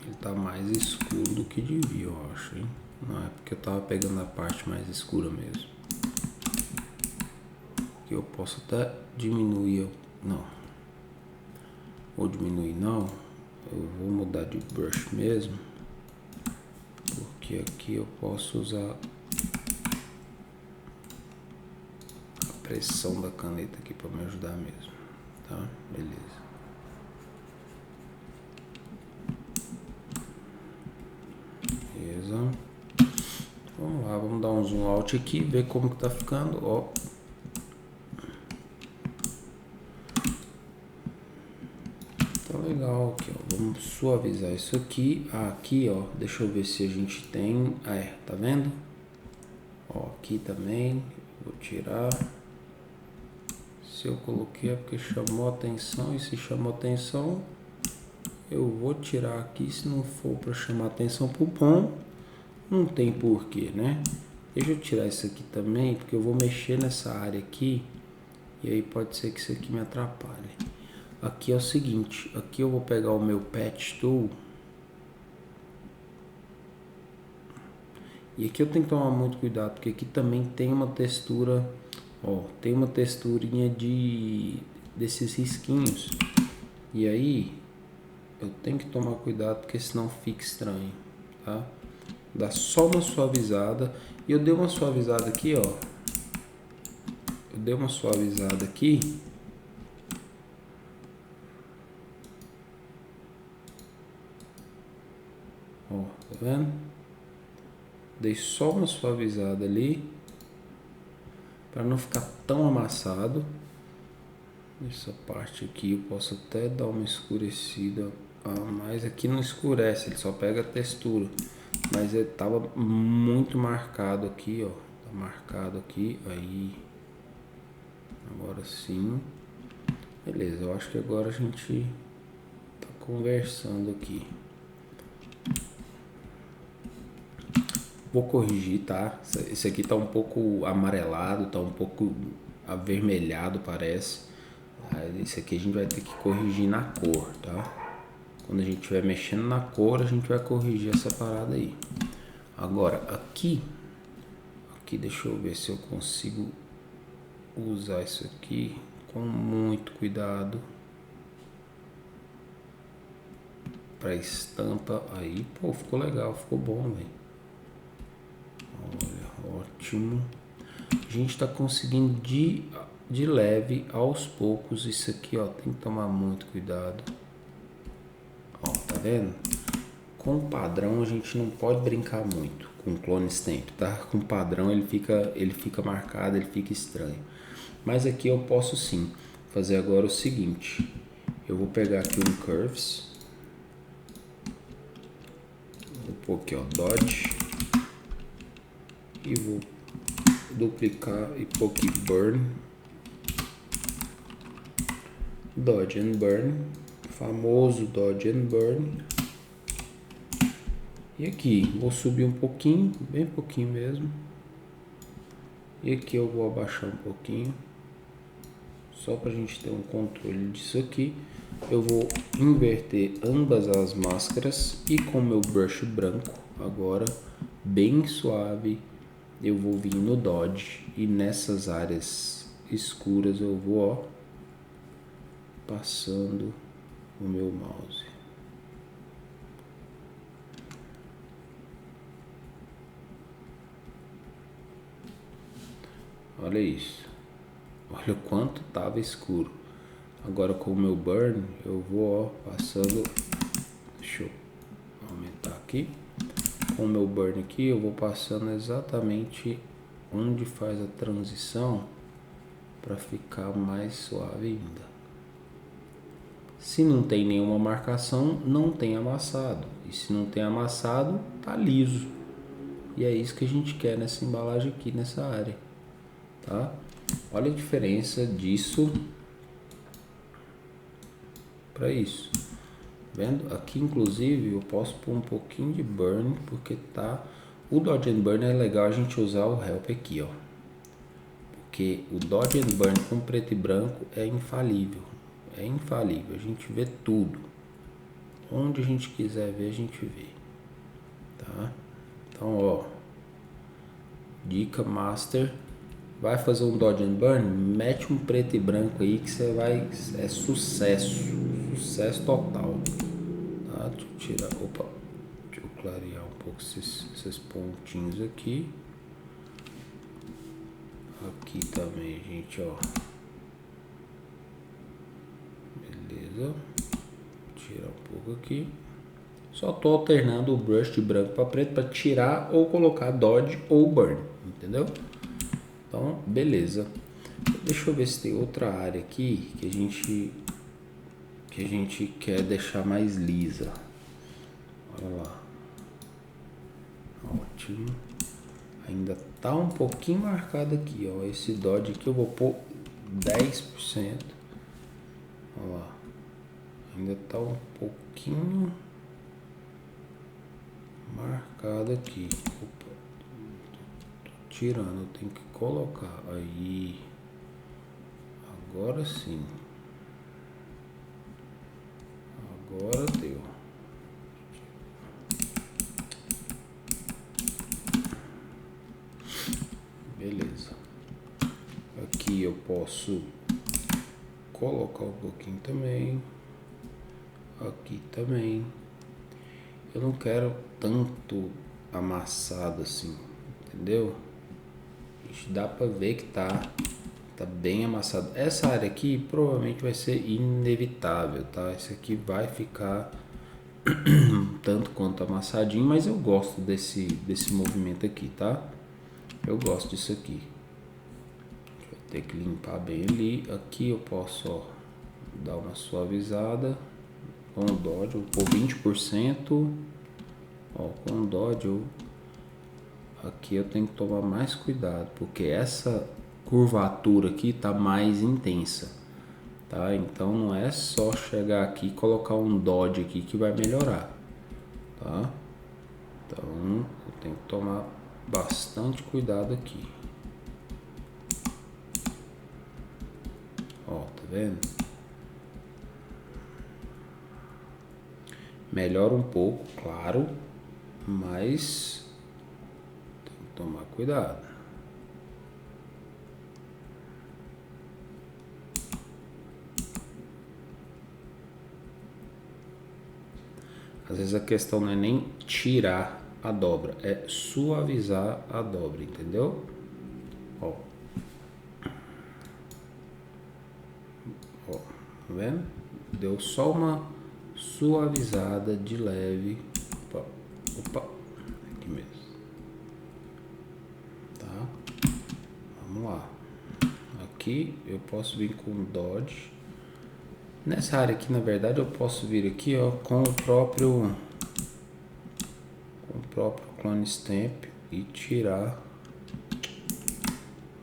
Ele tá mais escuro do que devia, eu acho, hein? Não, é porque eu tava pegando a parte mais escura mesmo. Aqui eu posso até diminuir, não. Ou diminuir não. Eu vou mudar de brush mesmo, porque aqui eu posso usar a pressão da caneta aqui para me ajudar mesmo, tá? Beleza. Vamos lá, vamos dar um zoom out aqui, ver como que tá ficando, ó. Tá legal aqui, ó. Vamos suavizar isso aqui. Aqui, ó, deixa eu ver se a gente tem. Tá vendo? Ó, aqui também. Vou tirar. Se eu coloquei é porque chamou atenção. E se chamou atenção, eu vou tirar aqui. Se não for para chamar atenção pro bom, não tem porquê, né? Deixa eu tirar isso aqui também, porque eu vou mexer nessa área aqui. E aí pode ser que isso aqui me atrapalhe. Aqui é o seguinte, aqui eu vou pegar o meu Patch Tool. E aqui eu tenho que tomar muito cuidado, porque aqui também tem uma textura, ó, tem uma texturinha desses risquinhos. E aí eu tenho que tomar cuidado, porque senão fica estranho, tá? Dá só uma suavizada. E eu dei uma suavizada aqui, ó. Eu dei uma suavizada aqui. Ó, tá vendo? Dei só uma suavizada ali para não ficar tão amassado. Essa parte aqui eu posso até dar uma escurecida, mas aqui não escurece, ele só pega a textura. Mas ele tava muito marcado aqui, ó. Tá marcado aqui, aí. Agora sim. Beleza, eu acho que agora a gente tá conversando aqui. Vou corrigir, tá? Esse aqui tá um pouco amarelado, tá um pouco avermelhado, parece. Esse aqui a gente vai ter que corrigir na cor, tá? Quando a gente estiver mexendo na cor, a gente vai corrigir essa parada aí. Agora, aqui deixa eu ver se eu consigo usar isso aqui com muito cuidado. Pra estampa aí, pô, ficou legal, ficou bom, velho. Olha, ótimo. A gente tá conseguindo de leve, aos poucos, isso aqui, ó, tem que tomar muito cuidado. Ó, tá vendo? Com o padrão a gente não pode brincar muito com o clone stamp, tá? Com o padrão ele fica marcado, ele fica estranho. Mas aqui eu posso sim fazer agora o seguinte. Eu vou pegar aqui um Curves. Vou pôr aqui, ó, Dodge. E vou duplicar e pôr aqui Burn. Dodge and Burn. Famoso Dodge and Burn. E aqui, vou subir um pouquinho, bem pouquinho mesmo. E aqui eu vou abaixar um pouquinho. Só para a gente ter um controle disso aqui. Eu vou inverter ambas as máscaras. E com meu brush branco, agora, bem suave, eu vou vir no Dodge. E nessas áreas escuras eu vou, ó, passando o meu mouse. Olha isso. Olha o quanto tava escuro. Agora com o meu burn, eu vou, ó, passando. Deixa eu aumentar aqui. Com o meu burn aqui, eu vou passando exatamente onde faz a transição para ficar mais suave ainda. Se não tem nenhuma marcação, não tem amassado. E se não tem amassado, tá liso. E é isso que a gente quer nessa embalagem aqui, nessa área. Tá? Olha a diferença disso para isso. Vendo? Aqui inclusive eu posso pôr um pouquinho de burn, porque tá... O Dodge and Burn é legal a gente usar o Help aqui, ó. Porque o Dodge and Burn com preto e branco é infalível. É infalível, a gente vê tudo. Onde a gente quiser ver, a gente vê. Tá? Então, ó. Dica master. Vai fazer um Dodge and Burn, mete um preto e branco aí que você vai... É sucesso. Sucesso total. Tá? Deixa eu tirar... Opa. Deixa eu clarear um pouco esses pontinhos aqui. Aqui também, gente, ó. Beleza. Tirar um pouco aqui. Só tô alternando o brush de branco para preto para tirar ou colocar Dodge ou Burn. Entendeu? Então, beleza. Deixa eu ver se tem outra área aqui que a gente quer deixar mais lisa. Olha lá. Ótimo. Ainda tá um pouquinho marcado aqui, ó. Esse Dodge aqui eu vou pôr 10%. Olha lá. Ainda tá um pouquinho marcado aqui. Opa. Tirando, eu tenho que colocar aí. Agora sim. Agora deu. Beleza. Aqui eu posso colocar um pouquinho também. Aqui também. Eu não quero tanto amassado assim, entendeu? Dá pra ver que tá bem amassado. Essa área aqui provavelmente vai ser inevitável, tá? Esse aqui vai ficar tanto quanto amassadinho, mas eu gosto desse movimento aqui, tá? Eu gosto disso aqui. Vou ter que limpar bem ali. Aqui eu posso, ó, dar uma suavizada com o Dodge, vou pôr 20%. Ó, com o Dodge aqui eu tenho que tomar mais cuidado, porque essa curvatura aqui tá mais intensa, tá? Então não é só chegar aqui e colocar um Dodge aqui que vai melhorar, tá? Então eu tenho que tomar bastante cuidado aqui. Ó, tá vendo? Melhora um pouco, claro, mas tem que tomar cuidado. Às vezes a questão não é nem tirar a dobra, é suavizar a dobra, entendeu? Ó. Ó, tá vendo? Deu só uma suavizada de leve. Opa, opa, aqui mesmo. Tá? Vamos lá. Aqui eu posso vir com o Dodge. Nessa área aqui, na verdade, eu posso vir aqui, ó, com o próprio Clone Stamp e tirar.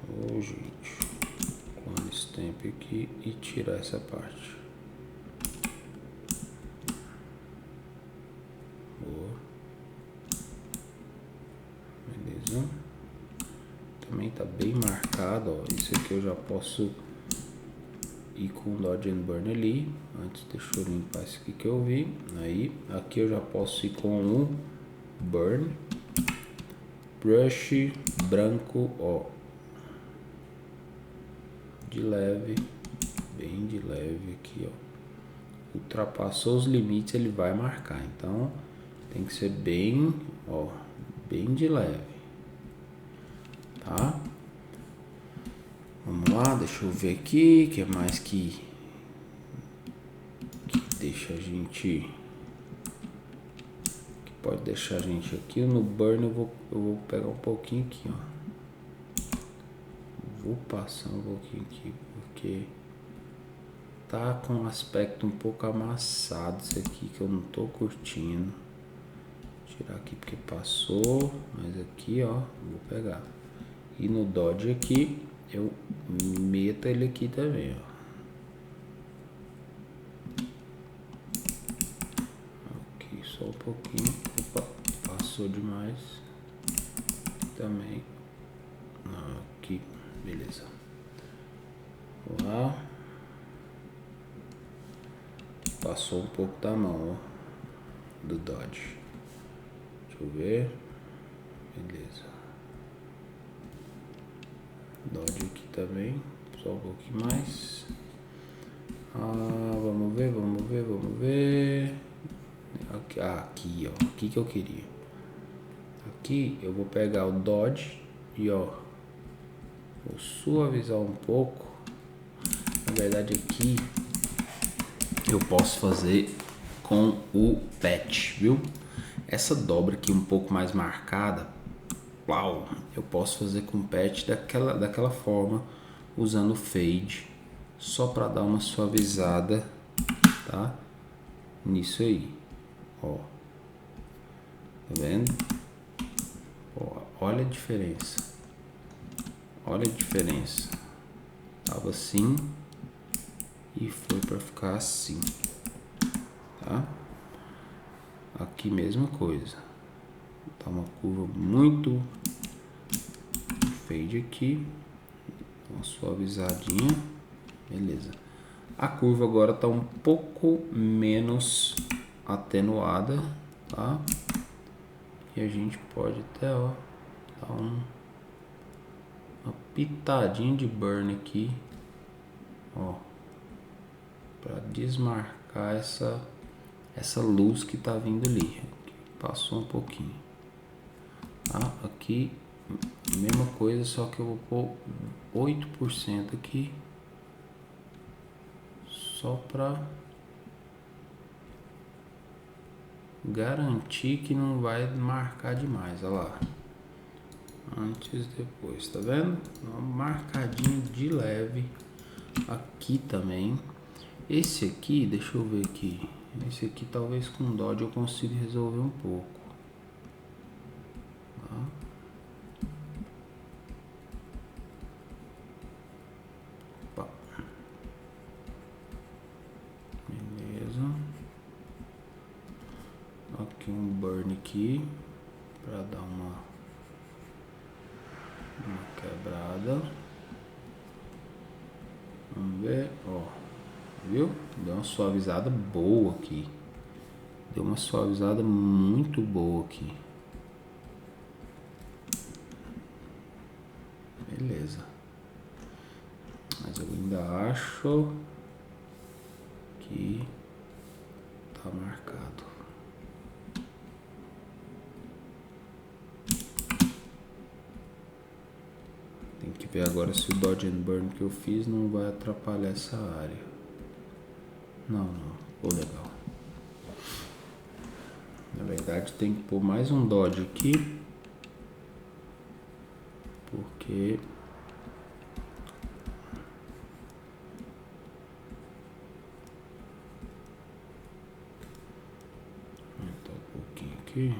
Ô, gente, Clone Stamp aqui e tirar essa parte. Boa. Beleza. Também tá bem marcado, ó. Isso aqui eu já posso ir com o Dodge and Burn ali. Antes, deixa eu limpar isso aqui que eu vi. Aí, aqui eu já posso ir com o Burn. Brush branco, ó. De leve, bem de leve aqui, ó. Ultrapassou os limites, ele vai marcar. Então, tem que ser bem, ó, bem de leve. Tá? Vamos lá, deixa eu ver aqui, que é mais que deixa a gente, que pode deixar a gente aqui no burn. Eu vou pegar um pouquinho aqui, ó. Vou passar um pouquinho aqui porque tá com um aspecto um pouco amassado isso aqui que eu não tô curtindo. Vou tirar aqui porque passou, mas aqui, ó, vou pegar. E no Dodge aqui eu meto ele aqui também, ó. Aqui só um pouquinho. Opa, passou demais. Também. Aqui, beleza. Lá. Passou um pouco da mão, ó, do Dodge. Deixa eu ver. Beleza. Dodge aqui também, só um pouquinho mais. Vamos ver, vamos ver, vamos ver. Aqui, ó, aqui que eu queria. Aqui eu vou pegar o Dodge e, ó, vou suavizar um pouco. Na verdade aqui eu posso fazer com o patch, viu? Essa dobra aqui um pouco mais marcada, uau, eu posso fazer com patch daquela forma, usando fade, só para dar uma suavizada, tá? Nisso aí, ó. Tá vendo? Ó, olha a diferença. Olha a diferença. Tava assim e foi para ficar assim, tá? Aqui mesma coisa. Tá uma curva muito fade aqui, uma suavizadinha, beleza. A curva agora tá um pouco menos atenuada, tá? E a gente pode até, ó, dar uma pitadinha de burn aqui, ó, para desmarcar essa luz que tá vindo ali. Passou um pouquinho, tá? Aqui mesma coisa, só que eu vou pôr 8% aqui, só para garantir que não vai marcar demais. Olha lá, antes e depois, tá vendo? Uma marcadinha de leve aqui também. Esse aqui, deixa eu ver aqui, esse aqui talvez com Dodge eu consiga resolver um pouco, tá? Opa. Beleza. Aqui um burn aqui para dar uma marcada. Vamos ver, ó, viu? Deu uma suavizada boa aqui. Deu uma suavizada muito boa aqui. Beleza. Mas eu ainda acho que tá marcado. Tem que ver agora se o Dodge and Burn que eu fiz não vai atrapalhar essa área. Não, ficou legal. Na verdade tem que pôr mais um Dodge aqui, porque aumentar um pouquinho aqui.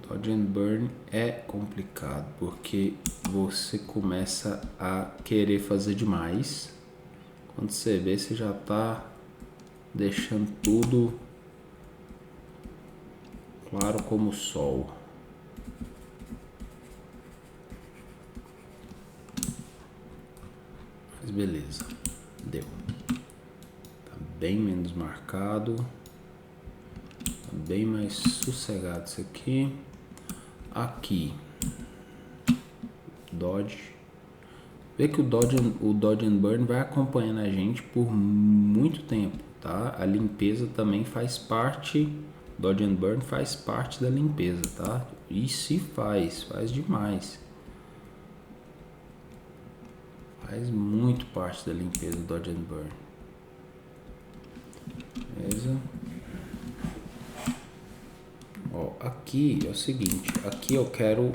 Dodge and Burn é complicado porque você começa a querer fazer demais. Quando você vê, você já tá deixando tudo claro como o sol. Mas beleza, deu. Tá bem menos marcado, tá bem mais sossegado isso aqui. Aqui, Dodge. Vê que o Dodge and Burn vai acompanhando a gente por muito tempo, tá? A limpeza também faz parte, Dodge and Burn faz parte da limpeza, tá? E se faz demais. Faz muito parte da limpeza do Dodge and Burn. Beleza? Ó, aqui é o seguinte, aqui eu quero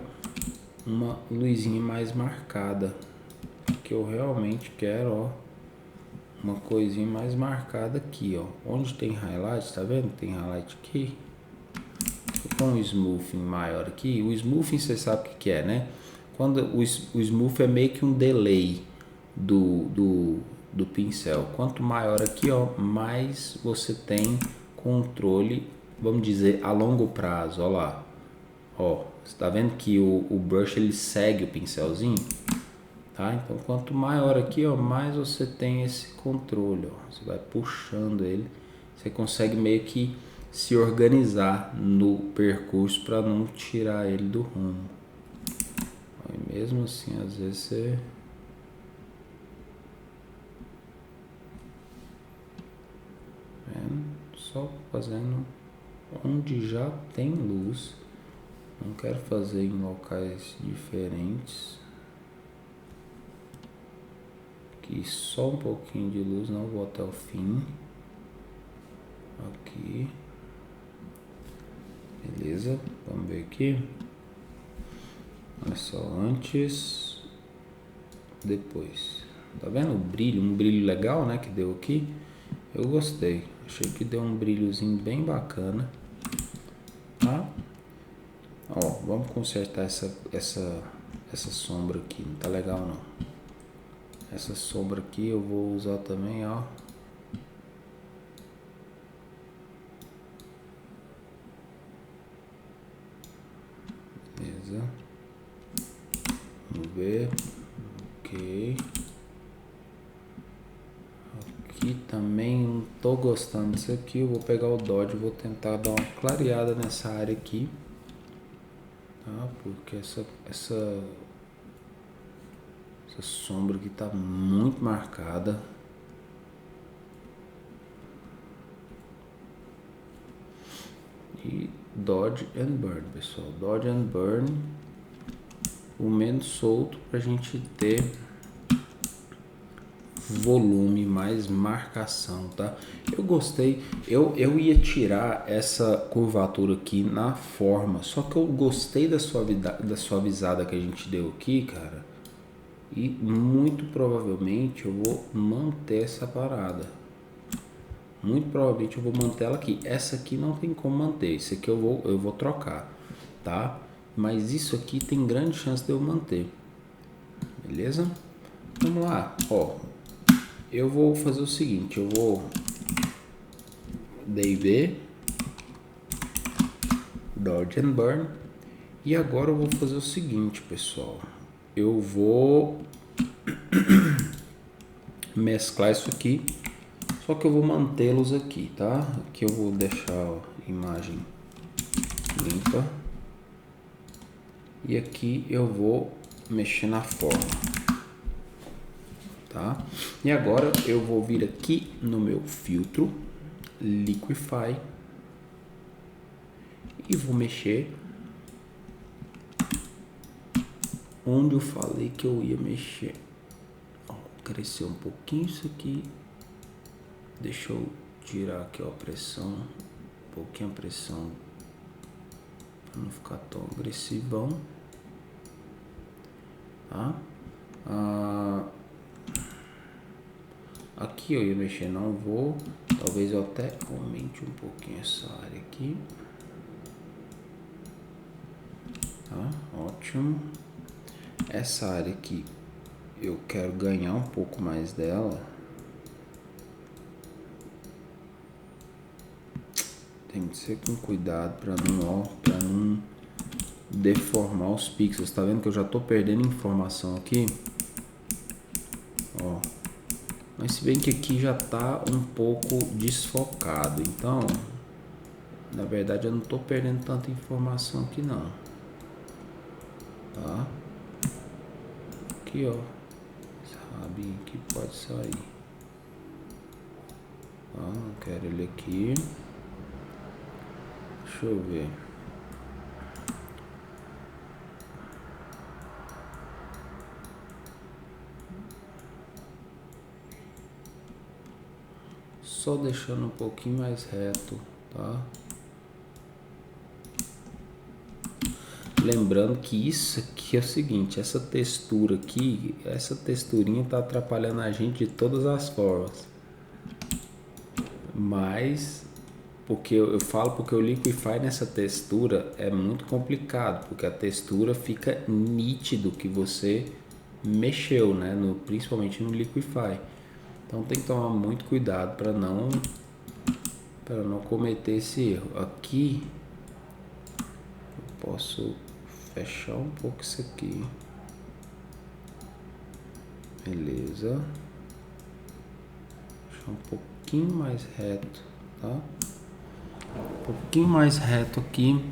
uma luzinha mais marcada, que eu realmente quero, ó, uma coisinha mais marcada aqui, ó, onde tem highlight, tá vendo? Tem highlight aqui, com um smoothing maior aqui. O smoothing você sabe o que é, né? Quando o smooth é meio que um delay do pincel. Quanto maior aqui, ó, mais você tem controle, vamos dizer, a longo prazo. Ó lá, ó, você tá vendo que o brush ele segue o pincelzinho, tá? Então quanto maior aqui, ó, mais você tem esse controle, ó. Você vai puxando ele, você consegue meio que se organizar no percurso para não tirar ele do rumo. E mesmo assim, às vezes você só fazendo onde já tem luz, não quero fazer em locais diferentes, que só um pouquinho de luz, não vou até o fim. Aqui, beleza, vamos ver aqui, olha só, antes, depois, tá vendo o brilho, um brilho legal, né, que deu aqui, eu gostei, achei que deu um brilhozinho bem bacana, tá? Ó, vamos consertar essa sombra aqui, não tá legal não. Essa sombra aqui eu vou usar também, ó. Beleza. Vamos ver. Ok. Aqui também não tô gostando disso aqui. Eu vou pegar o Dodge e vou tentar dar uma clareada nessa área aqui. Tá? Porque essa sombra aqui tá muito marcada. E Dodge and Burn, pessoal. Dodge and Burn, o menos solto pra gente ter volume, mais marcação, tá? Eu gostei, eu ia tirar essa curvatura aqui na forma, só que eu gostei da suavizada que a gente deu aqui, cara, e muito provavelmente eu vou manter essa parada. Muito provavelmente eu vou manter ela aqui. Essa aqui não tem como manter, isso aqui eu vou trocar, tá? Mas isso aqui tem grande chance de eu manter, beleza? Vamos lá, ó. Eu vou fazer o seguinte, eu vou DV, Dodge and Burn. E agora eu vou fazer o seguinte, pessoal. Eu vou mesclar isso aqui, só que eu vou mantê-los aqui, tá? Aqui eu vou deixar a imagem limpa. E aqui eu vou mexer na forma, tá? E agora eu vou vir aqui no meu filtro Liquify e vou mexer onde eu falei que eu ia mexer. Ó, cresceu um pouquinho isso aqui. Deixa eu tirar aqui, ó, a pressão, um pouquinho a pressão para não ficar tão agressivão, tá? Aqui eu ia mexer, não vou. Talvez eu até aumente um pouquinho essa área aqui. Tá, ótimo. Essa área aqui eu quero ganhar um pouco mais dela. Tem que ser com cuidado para não deformar os pixels. Tá vendo que eu já tô perdendo informação aqui? Ó. Mas se bem que aqui já tá um pouco desfocado, então na verdade eu não tô perdendo tanta informação aqui não, tá? Aqui, ó, esse rabinho aqui pode sair, tá? Não quero ele aqui. Deixa eu ver. Só deixando um pouquinho mais reto, tá? Lembrando que isso aqui é o seguinte, essa textura aqui, essa texturinha tá atrapalhando a gente de todas as formas. Mas, porque eu falo porque o Liquify nessa textura é muito complicado, porque a textura fica nítido que você mexeu, né? Principalmente no Liquify. Então tem que tomar muito cuidado para não cometer esse erro. Aqui eu posso fechar um pouco isso aqui. Beleza. Deixar um pouquinho mais reto, tá? Um pouquinho mais reto aqui. Um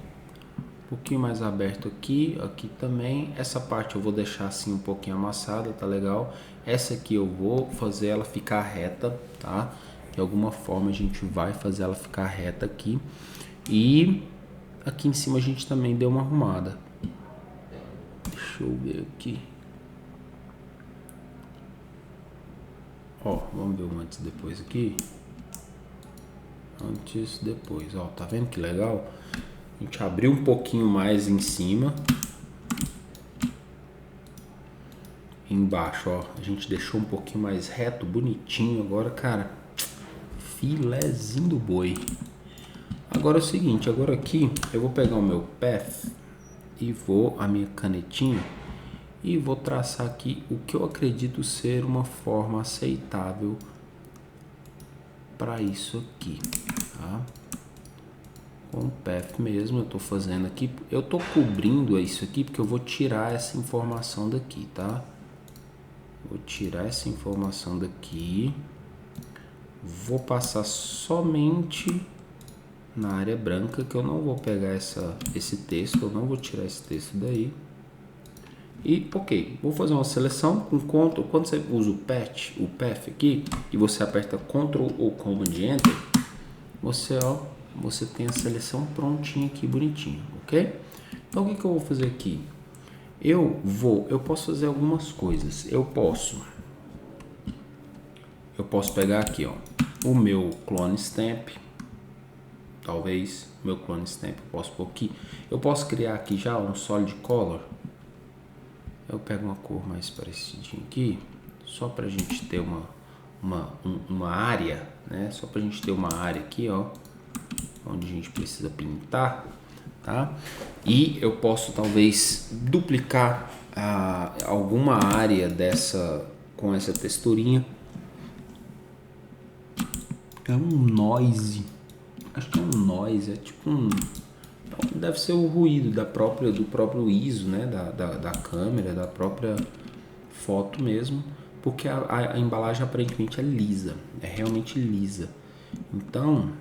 pouquinho mais aberto aqui. Aqui também. Essa parte eu vou deixar assim um pouquinho amassada, tá legal? Essa aqui eu vou fazer ela ficar reta, tá? De alguma forma a gente vai fazer ela ficar reta aqui. E aqui em cima a gente também deu uma arrumada. Deixa eu ver aqui. Ó, vamos ver o antes e depois aqui. Antes e depois, ó, tá vendo que legal? A gente abriu um pouquinho mais em cima. Embaixo, ó, a gente deixou um pouquinho mais reto, bonitinho. Agora, cara, filezinho do boi. Agora é o seguinte, agora aqui eu vou pegar o meu path e vou, a minha canetinha, e vou traçar aqui o que eu acredito ser uma forma aceitável para isso aqui, tá? Com o path mesmo eu tô fazendo aqui, eu tô cobrindo isso aqui porque eu vou tirar essa informação daqui, tá? Vou tirar essa informação daqui, vou passar somente na área branca, que eu não vou pegar esse texto, eu não vou tirar esse texto daí. E ok, vou fazer uma seleção com Ctrl. Quando você usa o path aqui, e você aperta Ctrl ou Command Enter, você tem a seleção prontinha aqui, bonitinho, ok? Então o que eu vou fazer aqui? Eu posso fazer algumas coisas. Eu posso pegar aqui, ó, o meu clone stamp. Talvez meu clone stamp eu posso pôr aqui. Eu posso criar aqui já um solid color. Eu pego uma cor mais parecidinha aqui, só pra gente ter uma área, né? Só pra gente ter uma área aqui, ó, onde a gente precisa pintar, tá? E eu posso talvez duplicar alguma área com essa texturinha. É um noise. Acho que é um noise, é tipo Deve ser o ruído do próprio ISO, né? Da câmera, da própria foto mesmo, porque a embalagem aparentemente é lisa, é realmente lisa. Então,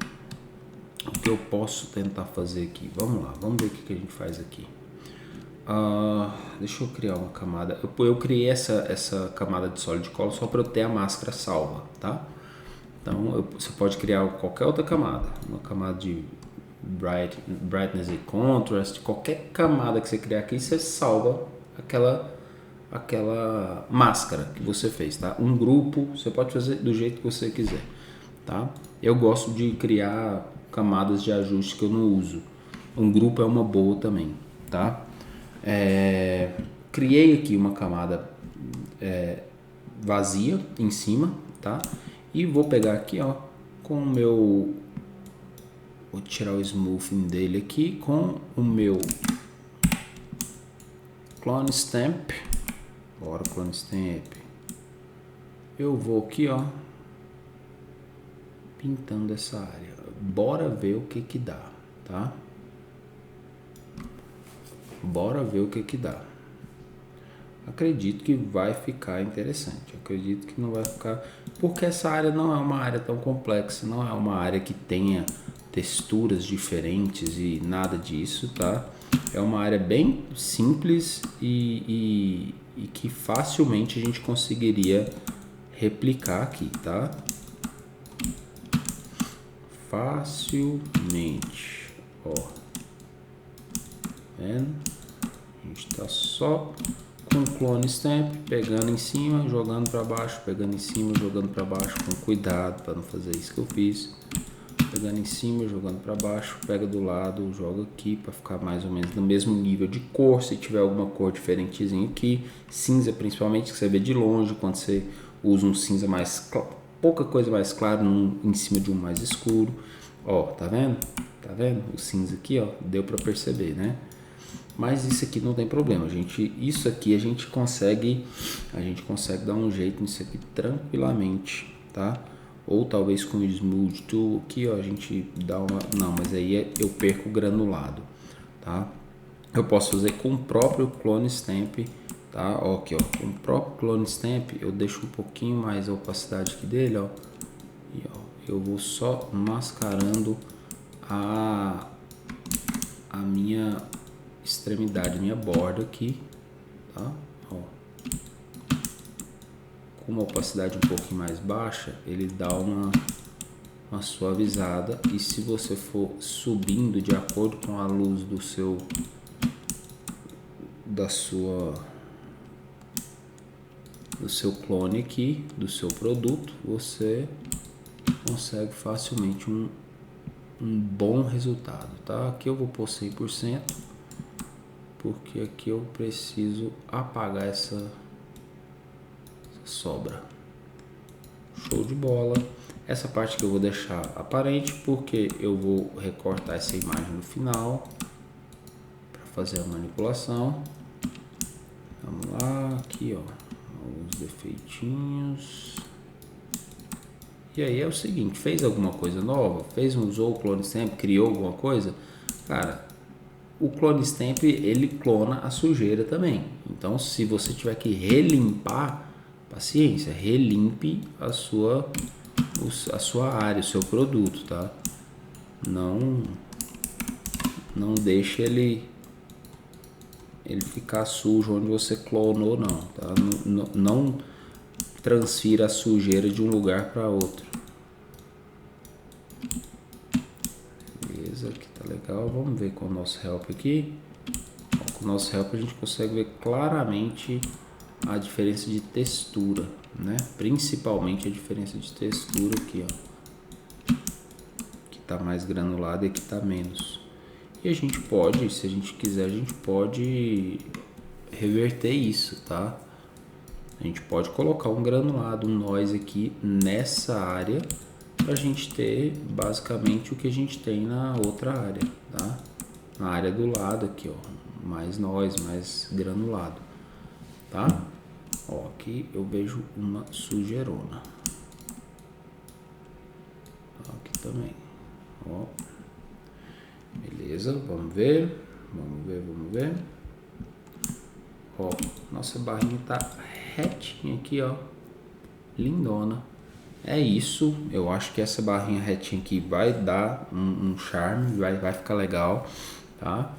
o que eu posso tentar fazer aqui? Vamos lá, vamos ver o que a gente faz aqui. Deixa eu criar uma camada. Eu criei essa camada de Solid Color só para eu ter a máscara salva, tá? Então você pode criar qualquer outra camada, uma camada de brightness e contrast, qualquer camada que você criar aqui, você salva aquela máscara que você fez, tá? Um grupo você pode fazer do jeito que você quiser, tá? Eu gosto de criar camadas de ajuste que eu não uso. Um grupo é uma boa também, tá? Criei aqui uma camada vazia em cima, tá? E vou pegar aqui, ó, com o meu, vou tirar o smoothing dele aqui com o meu Clone Stamp. Bora, Clone Stamp. Eu vou aqui, ó, pintando essa área. Bora ver o que dá, tá? Bora ver o que dá. Acredito que vai ficar interessante. Acredito que não vai ficar, porque essa área não é uma área tão complexa, não é uma área que tenha texturas diferentes e nada disso, tá? É uma área bem simples e que facilmente a gente conseguiria replicar aqui, tá? Facilmente, ó, vendo? A gente tá só com Clone Stamp, pegando em cima, jogando para baixo, pegando em cima, jogando para baixo, com cuidado para não fazer isso que eu fiz. Pegando em cima, jogando para baixo, pega do lado, joga aqui para ficar mais ou menos no mesmo nível de cor. Se tiver alguma cor diferentezinha aqui, cinza principalmente, que você vê de longe quando você usa um cinza mais pouca coisa mais clara em cima de um mais escuro. Ó, tá vendo? Tá vendo? O cinza aqui, ó, deu para perceber, né? Mas isso aqui não tem problema, isso aqui a gente consegue dar um jeito nisso aqui tranquilamente, tá? Ou talvez com o Smooth Tool aqui, ó, a gente dá uma, não, mas aí eu perco o granulado, tá? Eu posso fazer com o próprio Clone Stamp, tá? Ó, aqui, ó, com o próprio Clone Stamp eu deixo um pouquinho mais a opacidade aqui dele, ó, e ó, eu vou só mascarando a minha extremidade, minha borda aqui, tá? Ó. Com uma opacidade um pouquinho mais baixa, ele dá uma suavizada, e se você for subindo de acordo com a luz do seu clone aqui, do seu produto, você consegue facilmente um bom resultado, tá? Aqui eu vou pôr 100%, porque aqui eu preciso apagar essa sobra. Show de bola. Essa parte que eu vou deixar aparente, porque eu vou recortar essa imagem no final para fazer a manipulação. Vamos lá, aqui, ó, alguns defeitinhos. E aí é o seguinte, fez alguma coisa nova? Usou o Clone Stamp, criou alguma coisa? Cara, o Clone Stamp, ele clona a sujeira também. Então, se você tiver que relimpar, paciência, relimpe a sua área, o seu produto, tá? Não deixe ele ficar sujo onde você clonou, não, tá? Não transfira a sujeira de um lugar para outro. Beleza, aqui tá legal. Vamos ver com o nosso help aqui. Com o nosso help a gente consegue ver claramente a diferença de textura, né? Principalmente a diferença de textura aqui, ó. Que tá mais granulado e aqui tá menos. E a gente pode, se a gente quiser, a gente pode reverter isso, tá? A gente pode colocar um granulado, um noise aqui nessa área, pra gente ter basicamente o que a gente tem na outra área, tá? Na área do lado aqui, ó, mais noise, mais granulado, tá? Ó, aqui eu vejo uma sujeirona. Aqui também, ó. Beleza. Beleza, vamos ver. Vamos ver. Ó, nossa barrinha tá retinha aqui, ó. Lindona. É isso, eu acho que essa barrinha retinha aqui vai dar um charme, vai ficar legal, tá?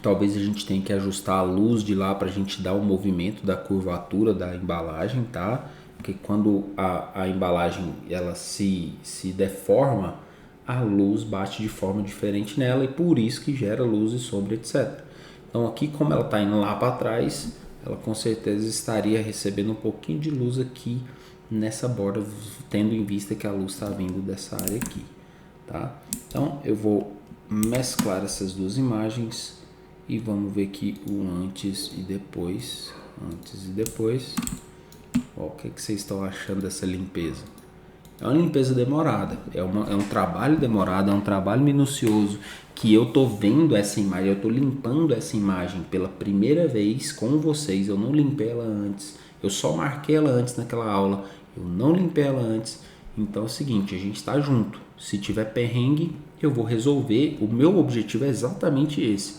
Talvez a gente tenha que ajustar a luz de lá para a gente dar o movimento da curvatura da embalagem, tá? Porque quando a embalagem ela se deforma, a luz bate de forma diferente nela e por isso que gera luz e sombra, etc. Então aqui, como ela está indo lá para trás, ela com certeza estaria recebendo um pouquinho de luz aqui nessa borda, tendo em vista que a luz está vindo dessa área aqui, tá? Então eu vou mesclar essas duas imagens e vamos ver aqui o antes e depois. Ó, o que vocês estão achando dessa limpeza? É uma limpeza demorada, é um trabalho demorado, é um trabalho minucioso, que eu tô vendo essa imagem, eu tô limpando essa imagem pela primeira vez com vocês. Eu não limpei ela antes, eu só marquei ela antes naquela aula, eu não limpei ela antes. Então é o seguinte, a gente está junto. Se tiver perrengue, eu vou resolver. O meu objetivo é exatamente esse.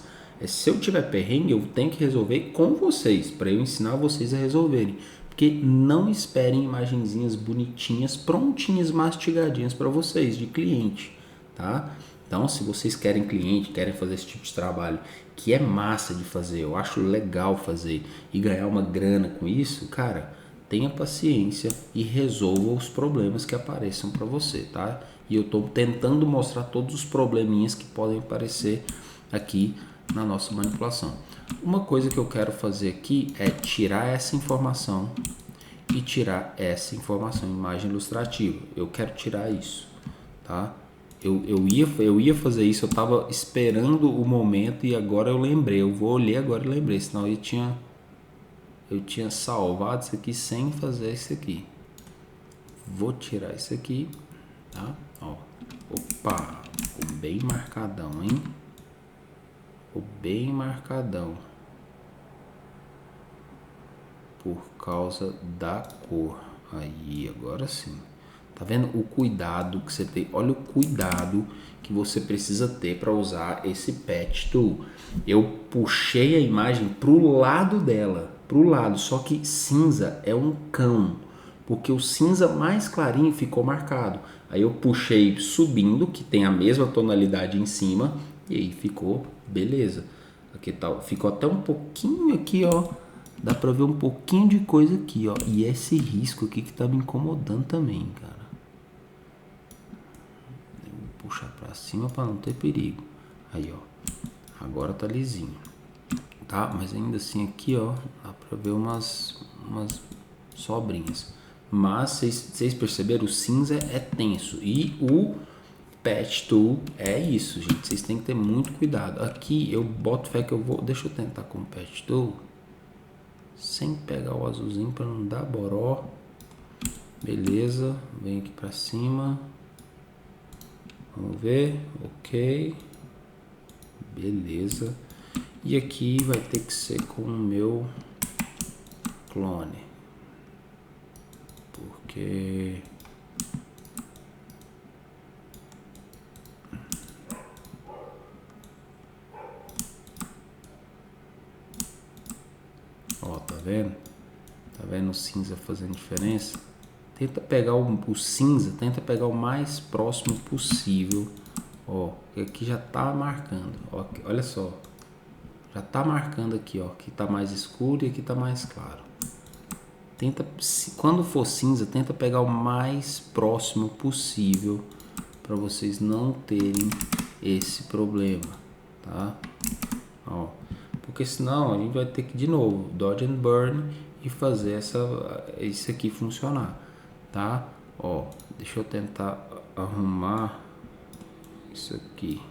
Se eu tiver perrengue, eu tenho que resolver com vocês, para eu ensinar vocês a resolverem. Porque não esperem imagenzinhas bonitinhas, prontinhas, mastigadinhas para vocês, de cliente, tá? Então, se vocês querem cliente, querem fazer esse tipo de trabalho, que é massa de fazer, eu acho legal fazer e ganhar uma grana com isso, cara, tenha paciência e resolva os problemas que apareçam para você, tá? E eu estou tentando mostrar todos os probleminhas que podem aparecer aqui na nossa manipulação. Uma coisa que eu quero fazer aqui é tirar essa informação e tirar essa informação, imagem ilustrativa. Eu quero tirar isso, tá? Eu ia fazer isso, eu estava esperando o momento e agora eu lembrei. Eu vou olhar agora e lembrei, senão eu tinha salvado isso aqui sem fazer isso aqui. Vou tirar isso aqui, tá? Ó, opa, ficou bem marcadão, hein? Ficou bem marcadão por causa da cor. Aí, agora sim. Tá vendo o cuidado que você tem? Olha o cuidado que você precisa ter para usar esse Patch Tool. Eu puxei a imagem pro lado dela, pro lado, só que cinza é um cão, porque o cinza mais clarinho ficou marcado. Aí eu puxei subindo, que tem a mesma tonalidade em cima, e aí ficou beleza. Aqui tá, ficou até um pouquinho aqui, ó. Dá pra ver um pouquinho de coisa aqui, ó. E esse risco aqui que tá me incomodando também, cara. Vou puxar pra cima pra não ter perigo. Aí, ó. Agora tá lisinho. Tá? Mas ainda assim aqui, ó. Dá pra ver umas sobrinhas. Mas vocês perceberam? O cinza é tenso. E o Patch Tool é isso, gente. Vocês têm que ter muito cuidado. Aqui eu boto fé que eu vou... Deixa eu tentar com o Patch Tool. Sem pegar o azulzinho para não dar boró. Beleza. Vem aqui para cima. Vamos ver. Ok. Beleza. E aqui vai ter que ser com o meu clone. Porque... Ó, tá vendo? Tá vendo o cinza fazendo diferença? Tenta pegar o cinza, tenta pegar o mais próximo possível. Ó, aqui já tá marcando. Ó, olha só. Já tá marcando aqui, ó. Aqui tá mais escuro e aqui tá mais claro. Tenta, quando for cinza, tenta pegar o mais próximo possível para vocês não terem esse problema, tá? Ó, porque senão a gente vai ter que de novo dodge and burn e fazer isso aqui funcionar, tá? Ó, deixa eu tentar arrumar isso aqui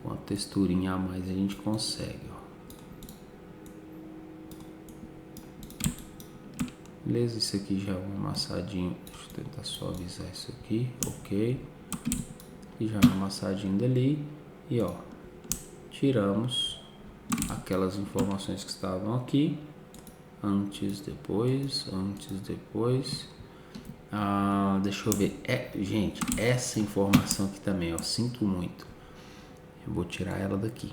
com a texturinha a mais, a gente consegue, ó. Beleza, isso aqui já é um amassadinho. Deixa eu tentar suavizar isso aqui, ok. E já é um amassadinho dali. E ó, tiramos aquelas informações que estavam aqui. Antes, depois, antes, depois. Deixa eu ver. Gente, essa informação aqui também, ó, sinto muito. Eu vou tirar ela daqui.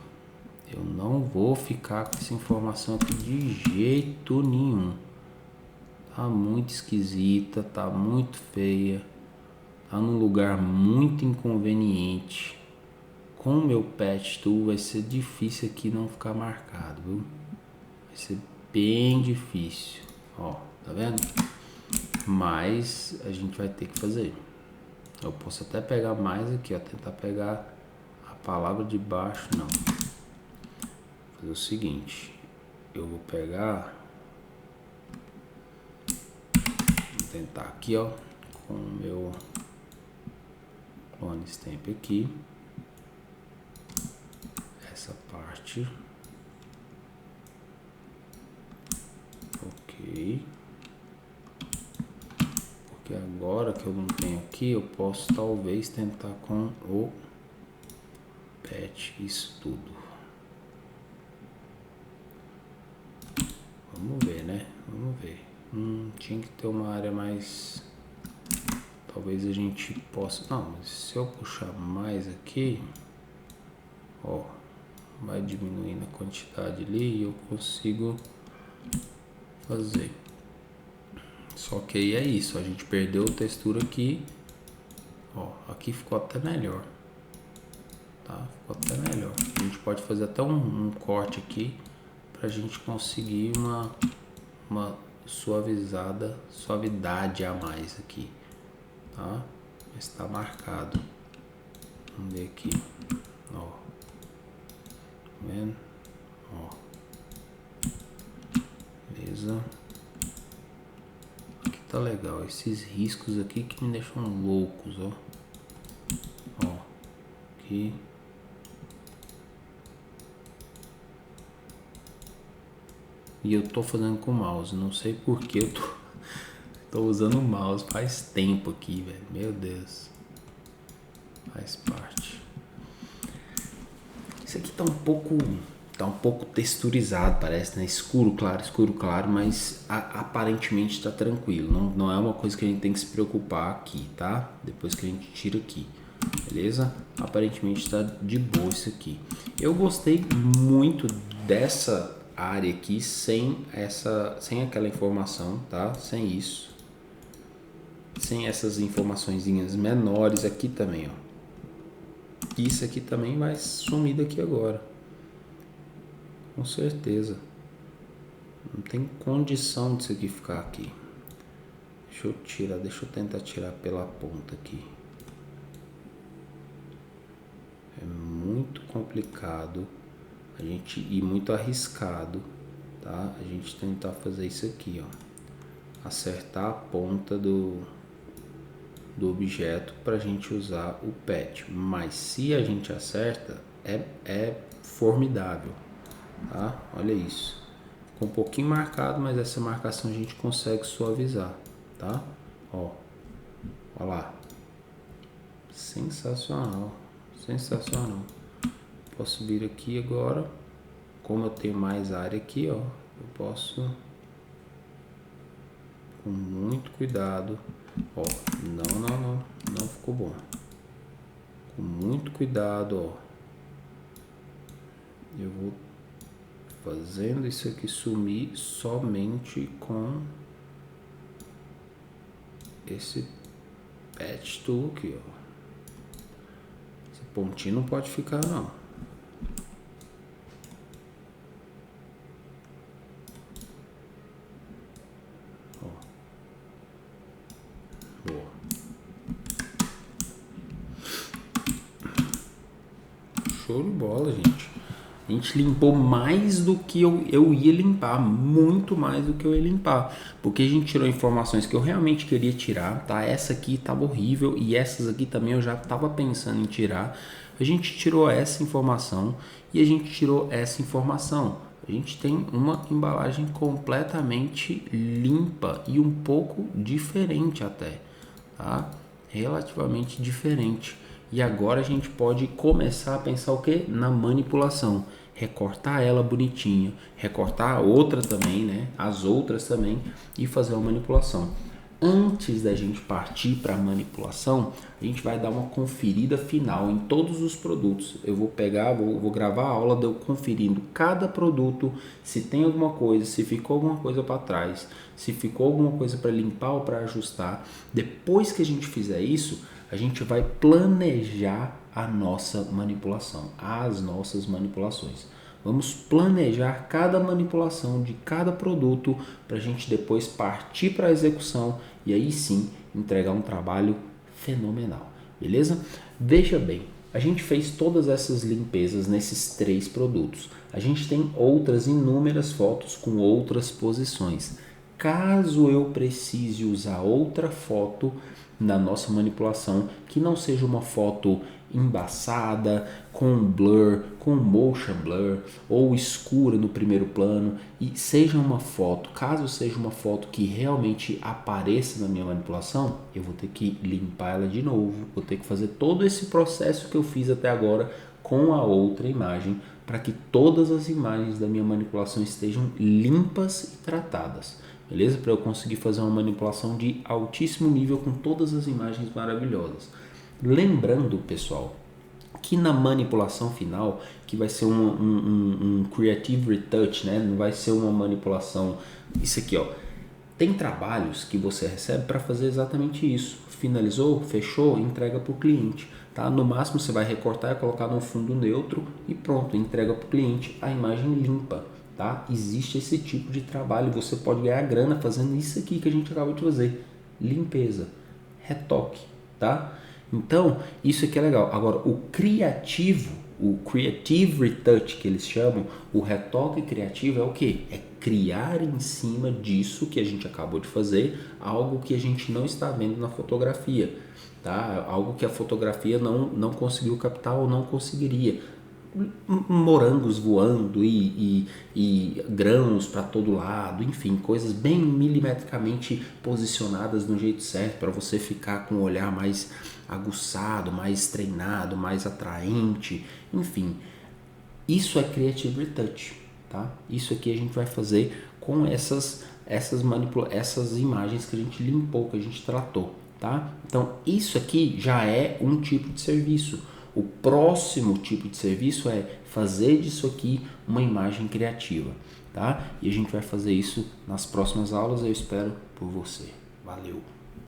Eu não vou ficar com essa informação aqui de jeito nenhum. Tá muito esquisita, tá muito feia. Tá num lugar muito inconveniente. Com o meu pet tool vai ser difícil aqui não ficar marcado, viu? Vai ser bem difícil. Ó, tá vendo? Mas a gente vai ter que fazer. Eu posso até pegar mais aqui, ó. Tentar pegar a palavra de baixo, não. Vou fazer o seguinte. Eu vou pegar... Vou tentar aqui, ó. Com o meu clone stamp aqui. Essa parte. Ok. Porque agora que eu não tenho aqui, eu posso talvez tentar com o pet isso tudo. Vamos ver, né? Vamos ver. Tinha que ter uma área mais... Talvez a gente possa... Não, mas se eu puxar mais aqui... Ó, vai diminuindo a quantidade ali e eu consigo fazer. Só que aí é isso, a gente perdeu a textura aqui. Ó, aqui ficou até melhor. Tá? Ficou até melhor. A gente pode fazer até um corte aqui pra gente conseguir uma suavidade a mais aqui. Tá? Está marcado. Vamos ver aqui. Ó. Tá vendo? Ó. Beleza. Aqui tá legal. Esses riscos aqui que me deixam loucos, ó. Ó. Aqui. E eu tô fazendo com o mouse. Não sei porque eu tô usando o mouse faz tempo aqui, velho. Meu Deus. Faz parte. Isso aqui tá um pouco texturizado, parece, né? Escuro, claro, mas aparentemente tá tranquilo. Não é uma coisa que a gente tem que se preocupar aqui, tá? Depois que a gente tira aqui, beleza? Aparentemente tá de boa isso aqui. Eu gostei muito dessa área aqui sem aquela informação, tá? Sem isso. Sem essas informaçõezinhas menores aqui também, ó. Isso aqui também vai sumir daqui agora. Com certeza. Não tem condição disso aqui ficar aqui. Deixa eu tentar tirar pela ponta aqui. É muito complicado e muito arriscado, tá? A gente tentar fazer isso aqui, ó. Acertar a ponta do objeto para a gente usar o pet, mas se a gente acerta é formidável, tá? Olha isso, ficou um pouquinho marcado, mas essa marcação a gente consegue suavizar, tá? Ó, olha lá, sensacional, sensacional. Posso vir aqui agora, como eu tenho mais área aqui, ó, eu posso com muito cuidado. Ó, não ficou bom. Com muito cuidado, ó. Eu vou fazendo isso aqui sumir somente com esse pet tool aqui, ó. Esse pontinho não pode ficar, não. Show de bola, gente. A gente limpou mais do que eu ia limpar, muito mais do que eu ia limpar, porque a gente tirou informações que eu realmente queria tirar, tá? Essa aqui estava horrível e essas aqui também eu já estava pensando em tirar. A gente tirou essa informação e a gente tirou essa informação. A gente tem uma embalagem completamente limpa e um pouco diferente até, tá? Relativamente diferente. E agora a gente pode começar a pensar o que? Na manipulação. Recortar ela bonitinha, recortar a outra também, né? As outras também e fazer uma manipulação. antes da gente partir para a manipulação, a gente vai dar uma conferida final em todos os produtos. Eu vou pegar, vou gravar a aula de eu conferindo cada produto, se tem alguma coisa, se ficou alguma coisa para trás, se ficou alguma coisa para limpar ou para ajustar. Depois que a gente fizer isso, a gente vai planejar a nossa manipulação, as nossas manipulações. Vamos planejar cada manipulação de cada produto para a gente depois partir para a execução e aí sim entregar um trabalho fenomenal, beleza? Veja bem, a gente fez todas essas limpezas nesses 3 produtos. A gente tem outras inúmeras fotos com outras posições. Caso eu precise usar outra foto na nossa manipulação, que não seja uma foto embaçada, com blur, com motion blur ou escura no primeiro plano, e seja uma foto, caso seja uma foto que realmente apareça na minha manipulação, eu vou ter que limpar ela de novo, vou ter que fazer todo esse processo que eu fiz até agora com a outra imagem, para que todas as imagens da minha manipulação estejam limpas e tratadas. Beleza? Para eu conseguir fazer uma manipulação de altíssimo nível com todas as imagens maravilhosas. Lembrando, pessoal, que na manipulação final, que vai ser um creative retouch, né? Não vai ser uma manipulação... Isso aqui, ó. Tem trabalhos que você recebe para fazer exatamente isso. Finalizou, fechou, entrega para o cliente. Tá? No máximo você vai recortar e colocar no fundo neutro e pronto, entrega para o cliente a imagem limpa. Tá? Existe esse tipo de trabalho, você pode ganhar grana fazendo isso aqui que a gente acabou de fazer, limpeza, retoque, tá? Então, isso aqui é legal. Agora, o criativo, o creative retouch que eles chamam, o retoque criativo é o quê? É criar em cima disso que a gente acabou de fazer, algo que a gente não está vendo na fotografia, tá? Algo que a fotografia não conseguiu captar ou não conseguiria. Morangos voando e grãos para todo lado, enfim, coisas bem milimetricamente posicionadas no jeito certo para você ficar com o olhar mais aguçado, mais treinado, mais atraente, enfim. Isso é Creative Retouch, tá? Isso aqui a gente vai fazer com essas imagens que a gente limpou, que a gente tratou, tá? Então, isso aqui já é um tipo de serviço. O próximo tipo de serviço é fazer disso aqui uma imagem criativa, tá? E a gente vai fazer isso nas próximas aulas, eu espero por você. Valeu!